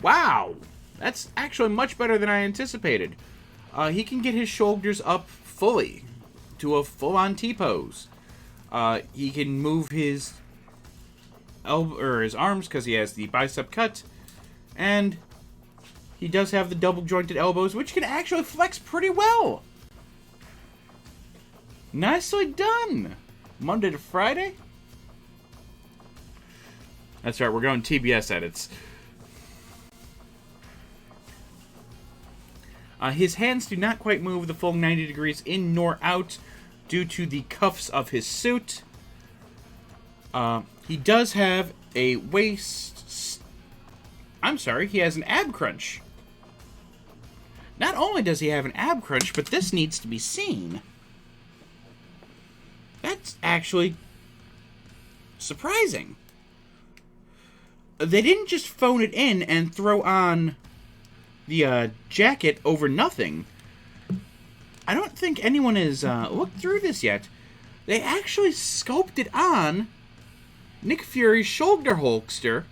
A: Wow! That's actually much better than I anticipated. He can get his shoulders up fully to a full-on T-pose. He can move his elbow or his arms because he has the bicep cut, and he does have the double-jointed elbows, which can actually flex pretty well. Nicely done. Monday to Friday. That's right, we're going TBS edits. His hands do not quite move the full 90 degrees in nor out due to the cuffs of his suit. He does have a waist... I'm sorry, he has an ab crunch. Not only does he have an ab crunch, but this needs to be seen. That's actually surprising. they didn't just phone it in and throw on the jacket over nothing. I don't think anyone has looked through this yet. They actually sculpted on Nick Fury's shoulder holster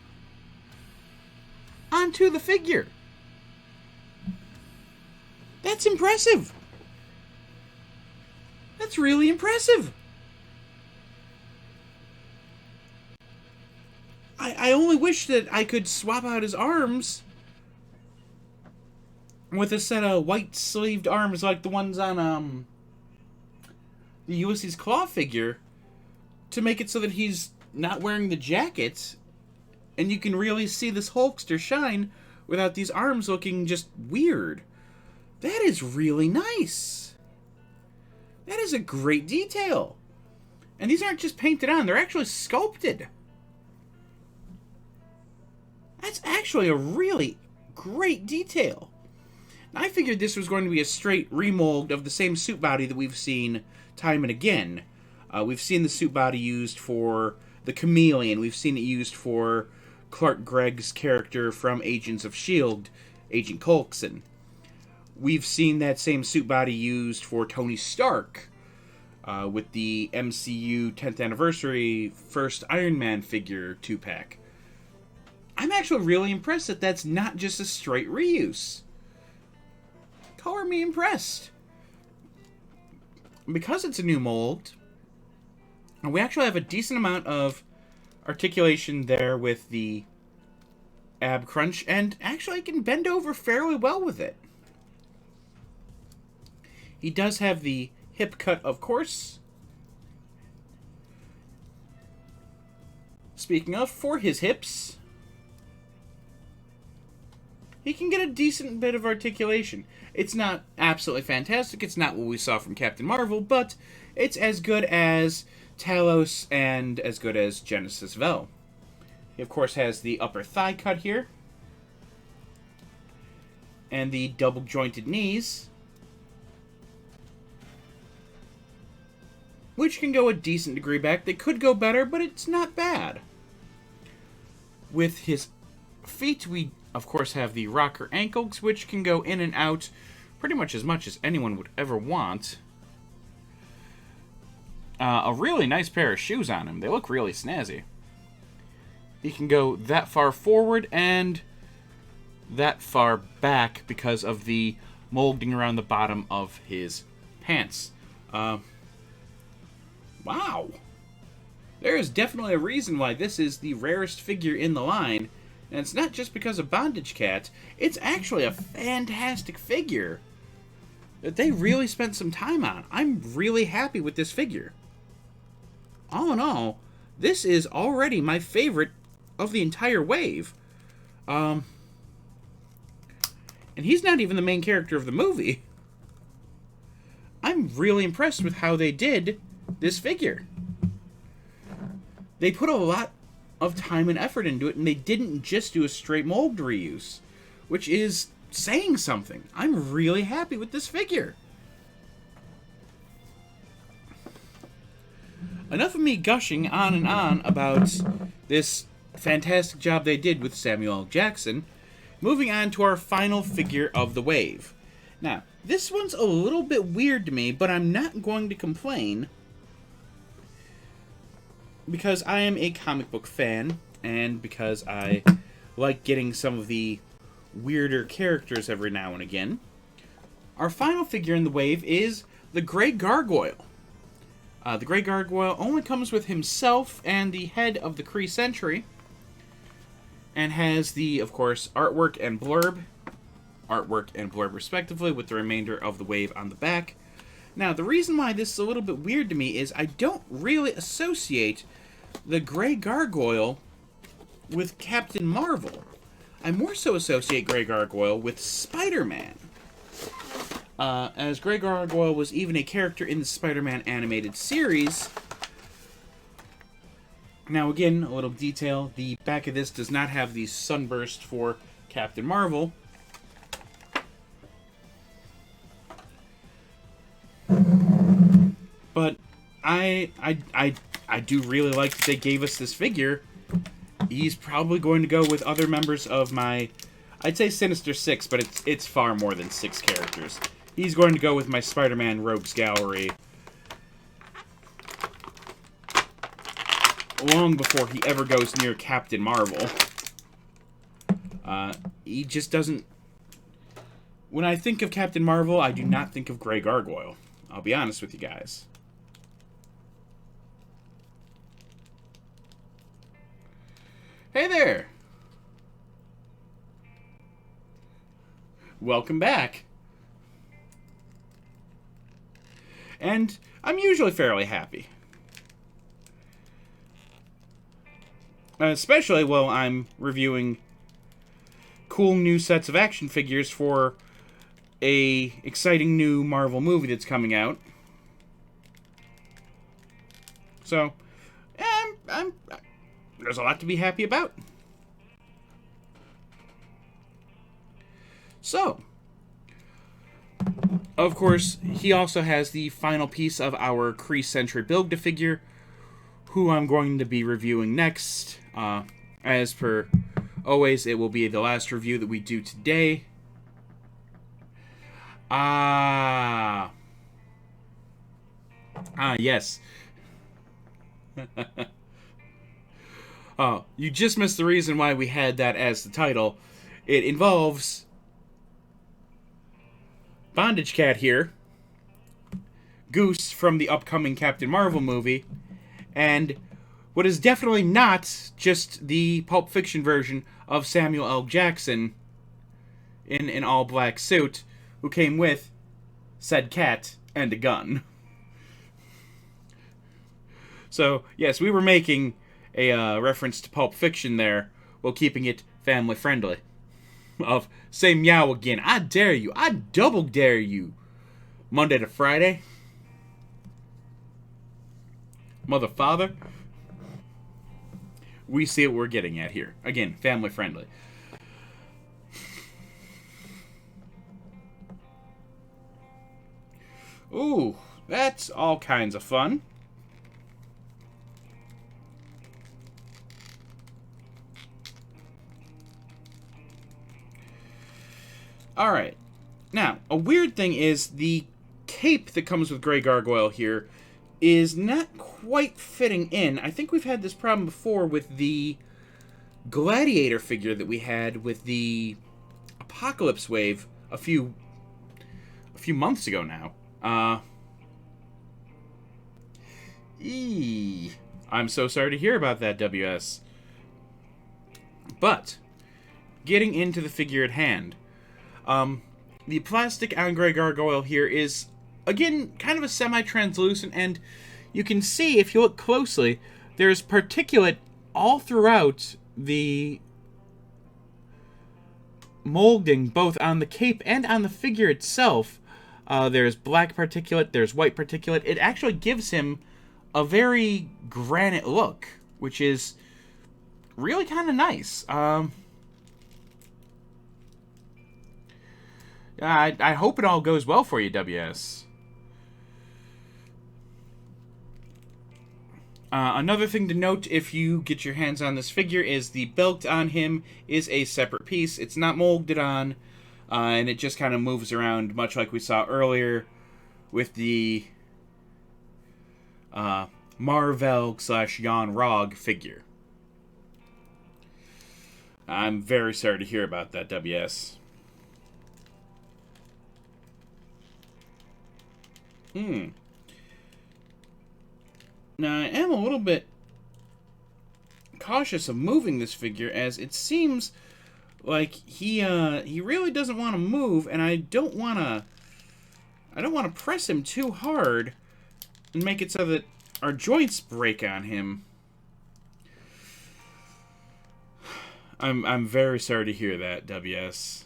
A: onto the figure. That's impressive. That's really impressive. I only wish that I could swap out his arms with a set of white-sleeved arms like the ones on the Ulysses Claw figure to make it so that he's not wearing the jacket and you can really see this Hulkster shine without these arms looking just weird. That is really nice. That is a great detail. And these aren't just painted on, they're actually sculpted. That's actually a really great detail. Now, I figured this was going to be a straight remold of the same suit body that we've seen time and again. We've seen the suit body used for the Chameleon. We've seen it used for Clark Gregg's character from Agents of S.H.I.E.L.D., Agent Coulson. We've seen that same suit body used for Tony Stark with the MCU 10th Anniversary first Iron Man figure 2-pack. I'm actually really impressed that that's not just a straight reuse. Color me impressed. Because it's a new mold, we actually have a decent amount of articulation there with the ab crunch, and actually can bend over fairly well with it. He does have the hip cut, of course. Speaking of, for his hips, he can get a decent bit of articulation. It's not absolutely fantastic. It's not what we saw from Captain Marvel, but it's as good as Talos and as good as genis-vell. He, of course, has the upper thigh cut here. And the double-jointed knees, which can go a decent degree back. They could go better, but it's not bad. With his feet, we of course have the rocker ankles, which can go in and out pretty much as anyone would ever want. A really nice pair of shoes on him. They look really snazzy. He can go that far forward and that far back because of the molding around the bottom of his pants. Wow. There is definitely a reason why this is the rarest figure in the line. And it's not just because of Bondage Cat. It's actually a fantastic figure that they really spent some time on. I'm really happy with this figure. All in all, this is already my favorite of the entire wave. And he's not even the main character of the movie. I'm really impressed with how they did this figure. They put a lot of time and effort into it, and they didn't just do a straight mold reuse, which is saying something. I'm really happy with this figure. Enough of me gushing on and on about this fantastic job they did with Samuel L. Jackson. Moving on to our final figure of the wave. Now, this one's a little bit weird to me, but I'm not going to complain, because I am a comic book fan, and because I like getting some of the weirder characters every now and again. Our final figure in the wave is the Grey Gargoyle. The Grey Gargoyle only comes with himself and the head of the Kree Sentry, and has the, of course, artwork and blurb respectively, with the remainder of the wave on the back. Now, the reason why this is a little bit weird to me is I don't really associate the Grey Gargoyle with Captain Marvel. I more so associate Grey Gargoyle with Spider-Man, as Grey Gargoyle was even a character in the Spider-Man animated series. Now, again, a little detail. The back of this does not have the sunburst for Captain Marvel. But I do really like that they gave us this figure, he's probably going to go with other members of my, I'd say Sinister Six, but it's far more than 6 characters. He's going to go with my Spider-Man Rogues Gallery long before he ever goes near Captain Marvel. He just doesn't... When I think of Captain Marvel, I do not think of Grey Gargoyle. I'll be honest with you guys. Hey there! Welcome back. And I'm usually fairly happy. Especially while I'm reviewing cool new sets of action figures for a exciting new Marvel movie that's coming out. So, there's a lot to be happy about. So, of course, he also has the final piece of our Kree Sentry Build-A-Figure, who I'm going to be reviewing next. As per always, it will be the last review that we do today. Yes. Oh, you just missed the reason why we had that as the title. It involves Bondage Cat here, Goose from the upcoming Captain Marvel movie, and what is definitely not just the Pulp Fiction version of Samuel L. Jackson in an all-black suit, who came with said cat and a gun. So, yes, we were making a reference to Pulp Fiction there, while keeping it family-friendly. Of, say meow again, I dare you, I double dare you. Monday to Friday. Mother father. We see what we're getting at here. Again, family-friendly. Ooh, that's all kinds of fun. Alright. Now, a weird thing is the cape that comes with Grey Gargoyle here is not quite fitting in. I think we've had this problem before with the Gladiator figure that we had with the Apocalypse Wave a few months ago now. I'm so sorry to hear about that, WS. But, getting into the figure at hand. The plastic on Grey Gargoyle here is, again, kind of a semi-translucent, and you can see, if you look closely, there's particulate all throughout the molding, both on the cape and on the figure itself. There's black particulate, there's white particulate. It actually gives him a very granite look, which is really kind of nice. I hope it all goes well for you, WS. Another thing to note if you get your hands on this figure is the belt on him is a separate piece. It's not molded on, and it just kind of moves around, much like we saw earlier with the Marvel/Jan Rog figure. I'm very sorry to hear about that, WS. Now, I am a little bit cautious of moving this figure, as it seems like he really doesn't want to move, and I don't want to press him too hard and make it so that our joints break on him. I'm very sorry to hear that, WS.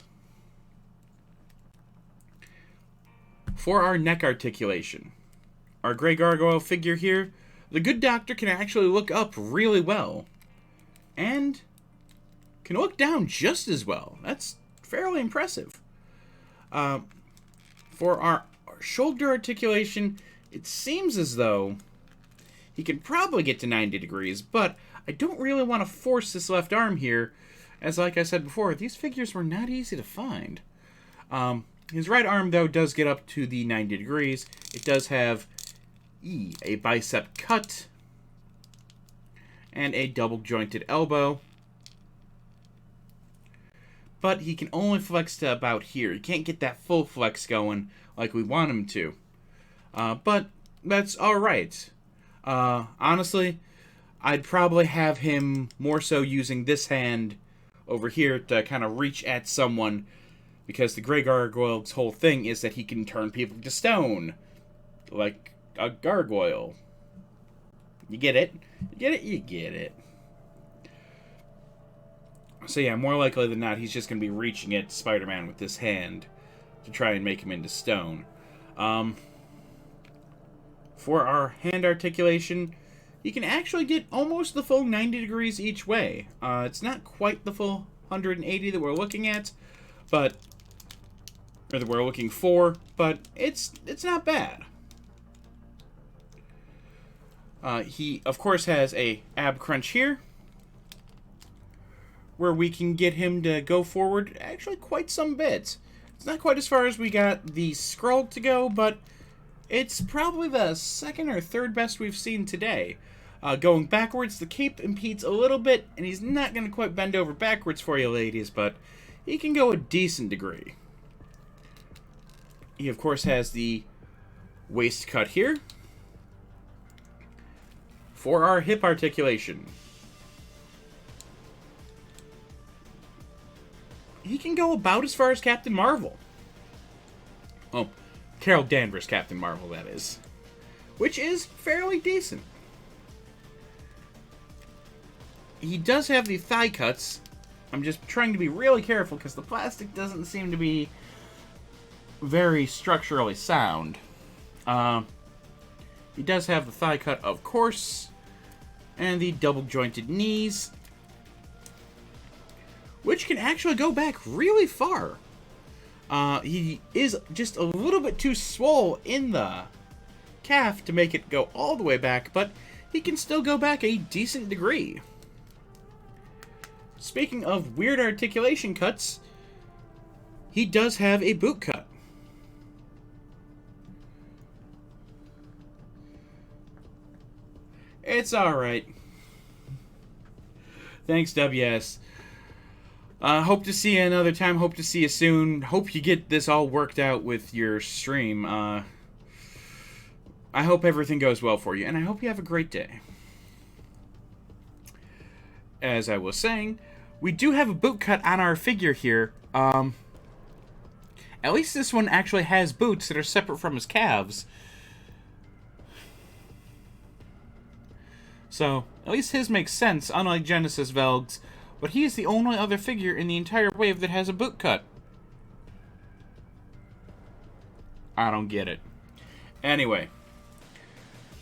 A: For our neck articulation, our Grey Gargoyle figure here, the good doctor can actually look up really well. And can look down just as well. That's fairly impressive. For our shoulder articulation, it seems as though he can probably get to 90 degrees, but I don't really want to force this left arm here, as like I said before, these figures were not easy to find. His right arm, though, does get up to the 90 degrees. It does have a bicep cut and a double-jointed elbow. But he can only flex to about here. He can't get that full flex going like we want him to. But that's alright. Honestly, I'd probably have him more so using this hand over here to kind of reach at someone, because the Grey Gargoyle's whole thing is that he can turn people to stone. Like a gargoyle. You get it? You get it? You get it. So yeah, more likely than not, he's just going to be reaching at Spider-Man with this hand to try and make him into stone. For our hand articulation, you can actually get almost the full 90 degrees each way. It's not quite the full 180 that we're looking at, or that we're looking for, but it's not bad. He, of course, has a ab crunch here, where we can get him to go forward actually quite some bit. It's not quite as far as we got the Skrull to go, but it's probably the second or third best we've seen today. Going backwards, the cape impedes a little bit, and he's not going to quite bend over backwards for you ladies, but he can go a decent degree. He, of course, has the waist cut here. For our hip articulation, he can go about as far as Captain Marvel. Oh, Carol Danvers Captain Marvel, that is. Which is fairly decent. He does have the thigh cuts. I'm just trying to be really careful because the plastic doesn't seem to be very structurally sound. He does have the thigh cut, of course, and the double jointed knees, which can actually go back really far. He is just a little bit too swole in the calf to make it go all the way back, but he can still go back a decent degree. Speaking of weird articulation cuts, he does have a boot cut. It's alright. Thanks, WS. Hope to see you another time. Hope to see you soon. Hope you get this all worked out with your stream. I hope everything goes well for you, and I hope you have a great day. As I was saying, we do have a boot cut on our figure here. At least this one actually has boots that are separate from his calves. So, at least his makes sense, unlike genis-vell's, but he is the only other figure in the entire wave that has a boot cut. I don't get it. Anyway,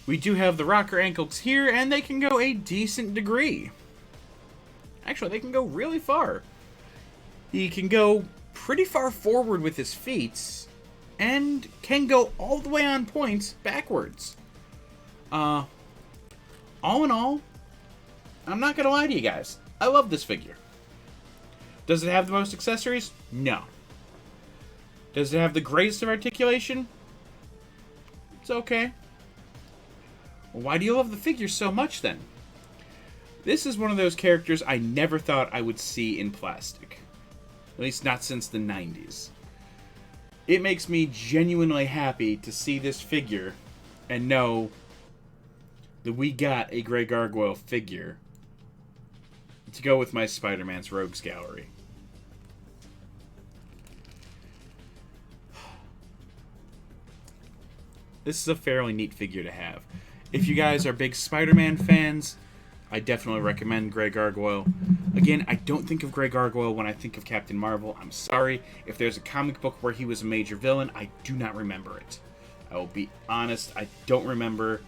A: we do have the rocker ankles here, and they can go a decent degree. Actually, they can go really far. He can go pretty far forward with his feet, and can go all the way on point backwards. All in all, I'm not going to lie to you guys. I love this figure. Does it have the most accessories? No. Does it have the greatest of articulation? It's okay. Well, why do you love the figure so much, then? This is one of those characters I never thought I would see in plastic. At least not since the 90s. It makes me genuinely happy to see this figure and know that we got a Grey Gargoyle figure to go with my Spider-Man's Rogues Gallery. This is a fairly neat figure to have. If you guys are big Spider-Man fans, I definitely recommend Grey Gargoyle. Again, I don't think of Grey Gargoyle when I think of Captain Marvel. I'm sorry. If there's a comic book where he was a major villain, I do not remember it. I will be honest, I don't remember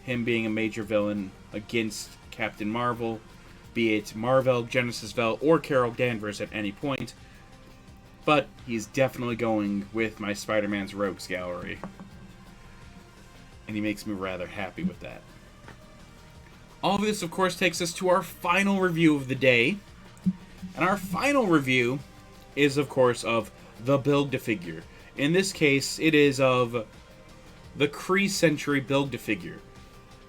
A: him being a major villain against Captain Marvel, be it Marvel, genis-vell, or Carol Danvers at any point. But he's definitely going with my Spider-Man's Rogues Gallery. And he makes me rather happy with that. All of this, of course, takes us to our final review of the day. And our final review is, of course, of the Build-A-Figure. In this case, it is of the Kree Sentry Build-A-Figure.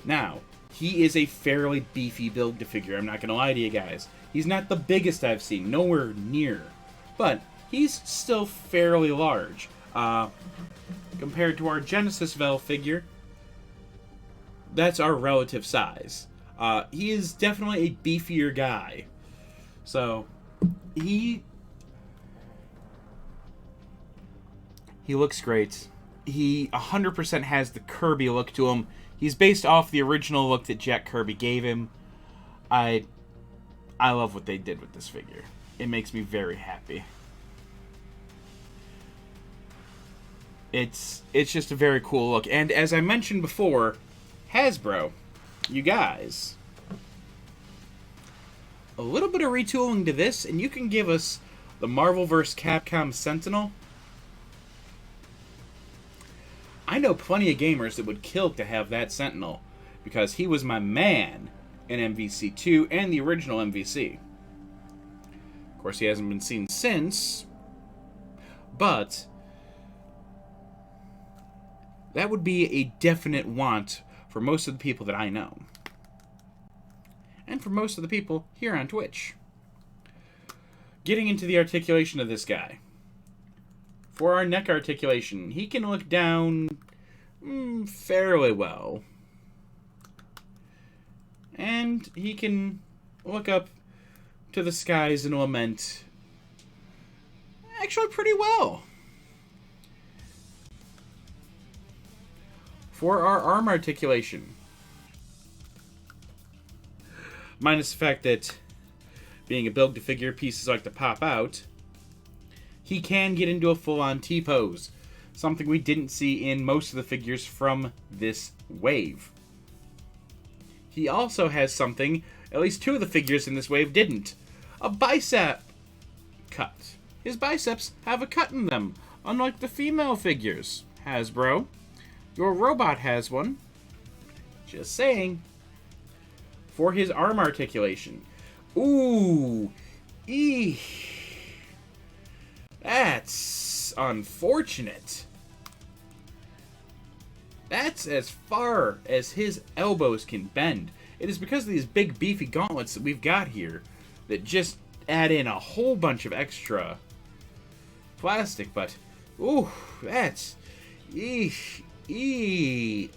A: Now, he is a fairly beefy Build-A-Figure, I'm not going to lie to you guys. He's not the biggest I've seen, nowhere near. But he's still fairly large. Compared to our genis-vell figure, that's our relative size. He is definitely a beefier guy. So, he looks great. He 100% has the Kirby look to him. He's based off the original look that Jack Kirby gave him. I love what they did with this figure. It makes me very happy. It's just a very cool look. And as I mentioned before, Hasbro, you guys, a little bit of retooling to this, and you can give us the Marvel vs. Capcom Sentinel. I know plenty of gamers that would kill to have that Sentinel, because he was my man in MVC2 and the original MVC. Of course, he hasn't been seen since, but that would be a definite want for most of the people that I know. And for most of the people here on Twitch. Getting into the articulation of this guy. For our neck articulation, he can look down fairly well. And he can look up to the skies and lament actually pretty well. For our arm articulation, minus the fact that being a Build-A-Figure, pieces like to pop out, he can get into a full-on T-pose, something we didn't see in most of the figures from this wave. He also has something at least two of the figures in this wave didn't: a bicep cut. His biceps have a cut in them, unlike the female figures. Hasbro, your robot has one. Just saying. For his arm articulation. Ooh. Eesh. That's unfortunate. That's as far as his elbows can bend. It is because of these big beefy gauntlets that we've got here that just add in a whole bunch of extra plastic, but ooh, that's eesh. You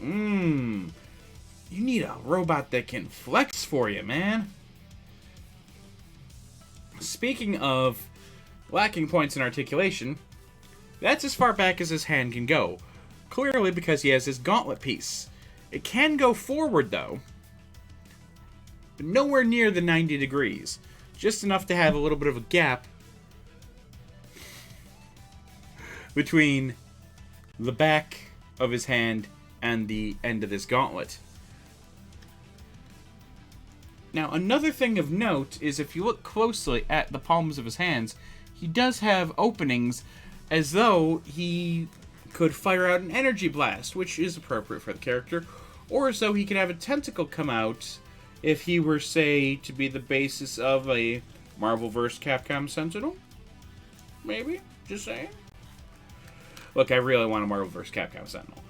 A: need a robot that can flex for you, man. Speaking of lacking points in articulation, that's as far back as his hand can go. Clearly because he has his gauntlet piece. It can go forward though, but nowhere near the 90 degrees. Just enough to have a little bit of a gap between the back of his hand and the end of this gauntlet. Now, another thing of note is if you look closely at the palms of his hands, he does have openings as though he could fire out an energy blast, which is appropriate for the character, or as though he could have a tentacle come out if he were, say, to be the basis of a Marvel vs. Capcom Sentinel. Maybe? Just saying. Look, I really want a Marvel vs. Capcom Sentinel.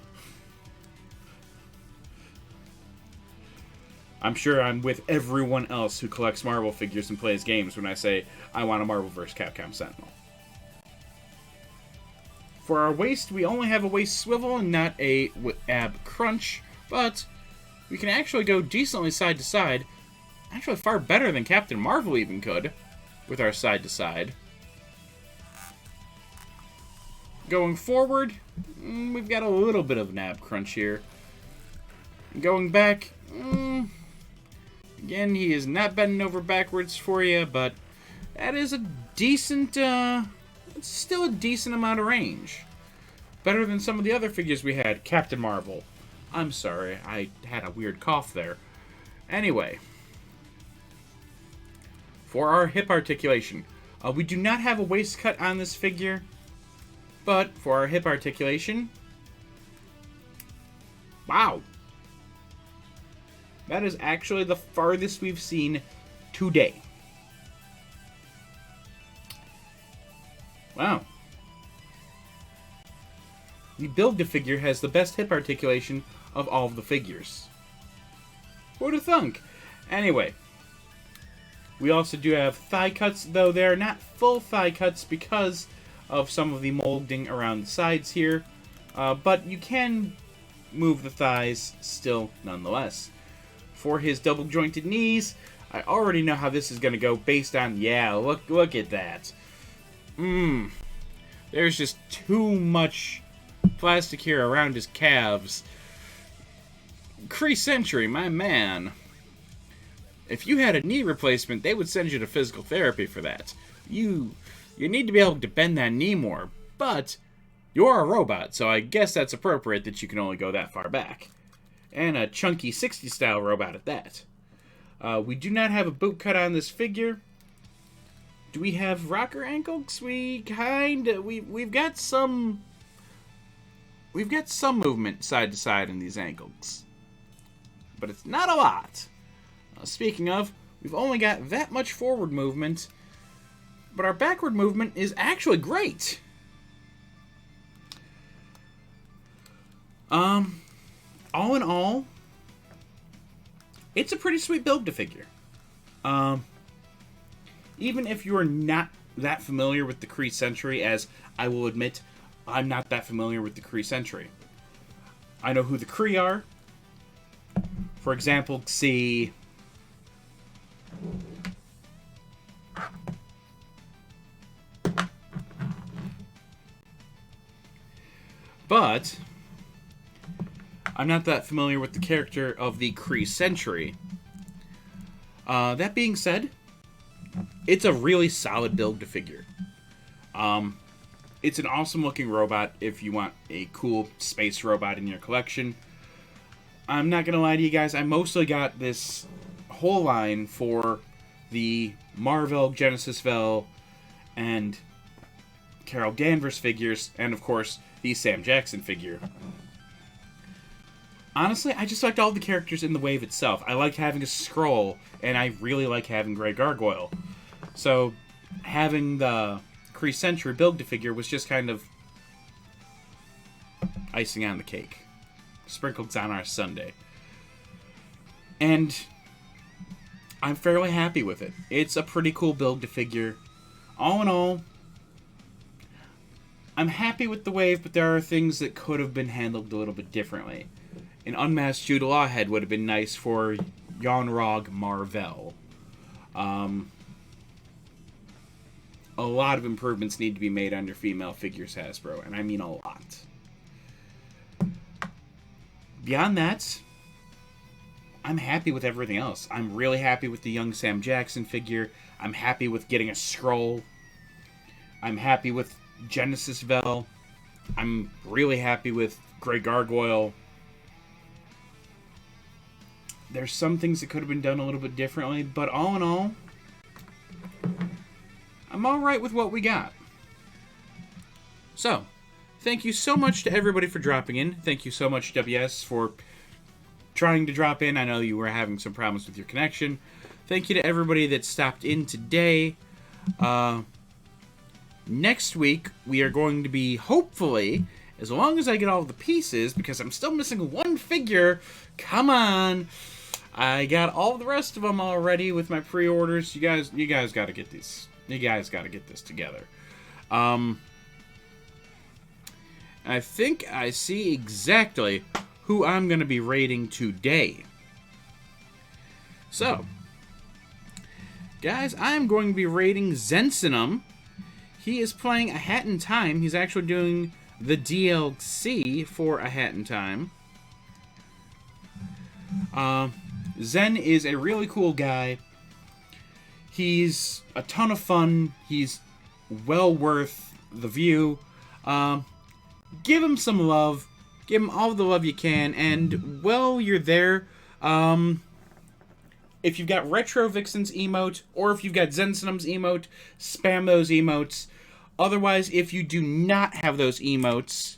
A: I'm sure I'm with everyone else who collects Marvel figures and plays games when I say I want a Marvel vs. Capcom Sentinel. For our waist, we only have a waist swivel and not a ab crunch, but we can actually go decently side to side. Actually far better than Captain Marvel even could with our side to side. Going forward, we've got a little bit of an ab crunch here. Going back, again, he is not bending over backwards for you, but that is a decent, it's still a decent amount of range. Better than some of the other figures we had. Captain Marvel. I'm sorry, I had a weird cough there. Anyway. For our hip articulation. We do not have a waist cut on this figure, but for our hip articulation, wow. That is actually the farthest we've seen today. Wow. The Build-A-Figure has the best hip articulation of all of the figures. Who'd have thunk? Anyway, we also do have thigh cuts, though they're not full thigh cuts because of some of the molding around the sides here. But you can move the thighs still nonetheless. For his double jointed knees, I already know how this is going to go based on, yeah, look at that. There's just too much plastic here around his calves. Kree Sentry, my man. If you had a knee replacement, they would send you to physical therapy for that. You need to be able to bend that knee more, but you're a robot, so I guess that's appropriate that you can only go that far back. And a chunky 60s style robot at that. We do not have a boot cut on this figure. Do we have rocker ankles? We've got some movement side to side in these ankles, but it's not a lot. Speaking of, we've only got that much forward movement, but our backward movement is actually great. All in all, it's a pretty sweet Build-A-Figure. Even if you're not that familiar with the Kree Sentry, as I will admit, I'm not that familiar with the Kree Sentry. I know who the Kree are. For example, see... But I'm not that familiar with the character of the Kree Sentry. That being said, it's a really solid Build-A-Figure. It's an awesome looking robot if you want a cool space robot in your collection. I'm not gonna lie to you guys, I mostly got this whole line for the Marvel, genis-vell, and Carol Danvers figures, and of course, the Sam Jackson figure. Honestly, I just liked all the characters in the wave itself. I liked having a Skrull, and I really like having Grey Gargoyle. So, having the Kree Sentry Build-A-Figure was just kind of icing on the cake. Sprinkled on our sundae. And I'm fairly happy with it. It's a pretty cool Build-A-Figure. All in all, I'm happy with the wave, but there are things that could have been handled a little bit differently. An unmasked Jude Law head would have been nice for Yon-Rogg Mar-Vell. A lot of improvements need to be made on your female figures, Hasbro, and I mean a lot. Beyond that, I'm happy with everything else. I'm really happy with the young Sam Jackson figure. I'm happy with getting a Skrull. I'm happy with genis-vell. I'm really happy with Grey Gargoyle. There's some things that could have been done a little bit differently, but all in all, I'm alright with what we got. So, thank you so much to everybody for dropping in. Thank you so much, WS, for trying to drop in. I know you were having some problems with your connection. Thank you to everybody that stopped in today. Next week, we are going to be, hopefully, as long as I get all the pieces, because I'm still missing one figure. Come on. I got all the rest of them already with my pre-orders. You guys got to get these. You guys got to get this together. I think I see exactly who I'm going to be rating today. So, guys, I'm going to be rating Zensinum. He is playing A Hat in Time. He's actually doing the DLC for A Hat in Time. Zen is a really cool guy. He's a ton of fun. He's well worth the view. Give him some love. Give him all the love you can. And while you're there, if you've got Retro Vixen's emote, or if you've got Zensinum's emote, spam those emotes. Otherwise, if you do not have those emotes,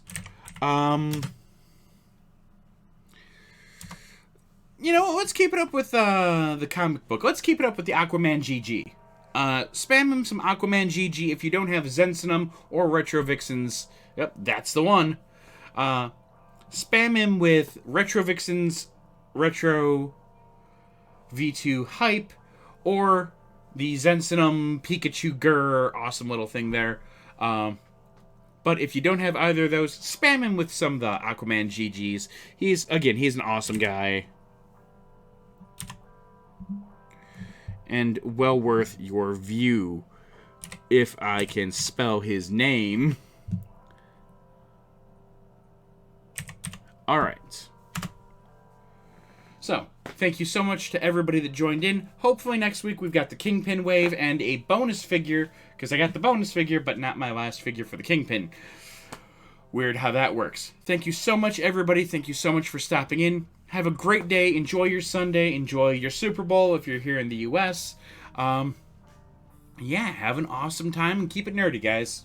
A: you know, let's keep it up with the comic book. Let's keep it up with the Aquaman GG. Spam him some Aquaman GG if you don't have Zensinum or Retro Vixens. Yep, that's the one. Spam him with Retro Vixens, Retro V2 Hype, or the Zensinum Pikachu Grr, awesome little thing there. But if you don't have either of those, spam him with some of the Aquaman GGs. He's an awesome guy. And well worth your view, if I can spell his name. Alright. So, thank you so much to everybody that joined in. Hopefully next week we've got the Kingpin wave and a bonus figure, because I got the bonus figure, but not my last figure for the Kingpin. Weird how that works. Thank you so much, everybody. Thank you so much for stopping in. Have a great day. Enjoy your Sunday. Enjoy your Super Bowl if you're here in the U.S. Yeah, have an awesome time and keep it nerdy, guys.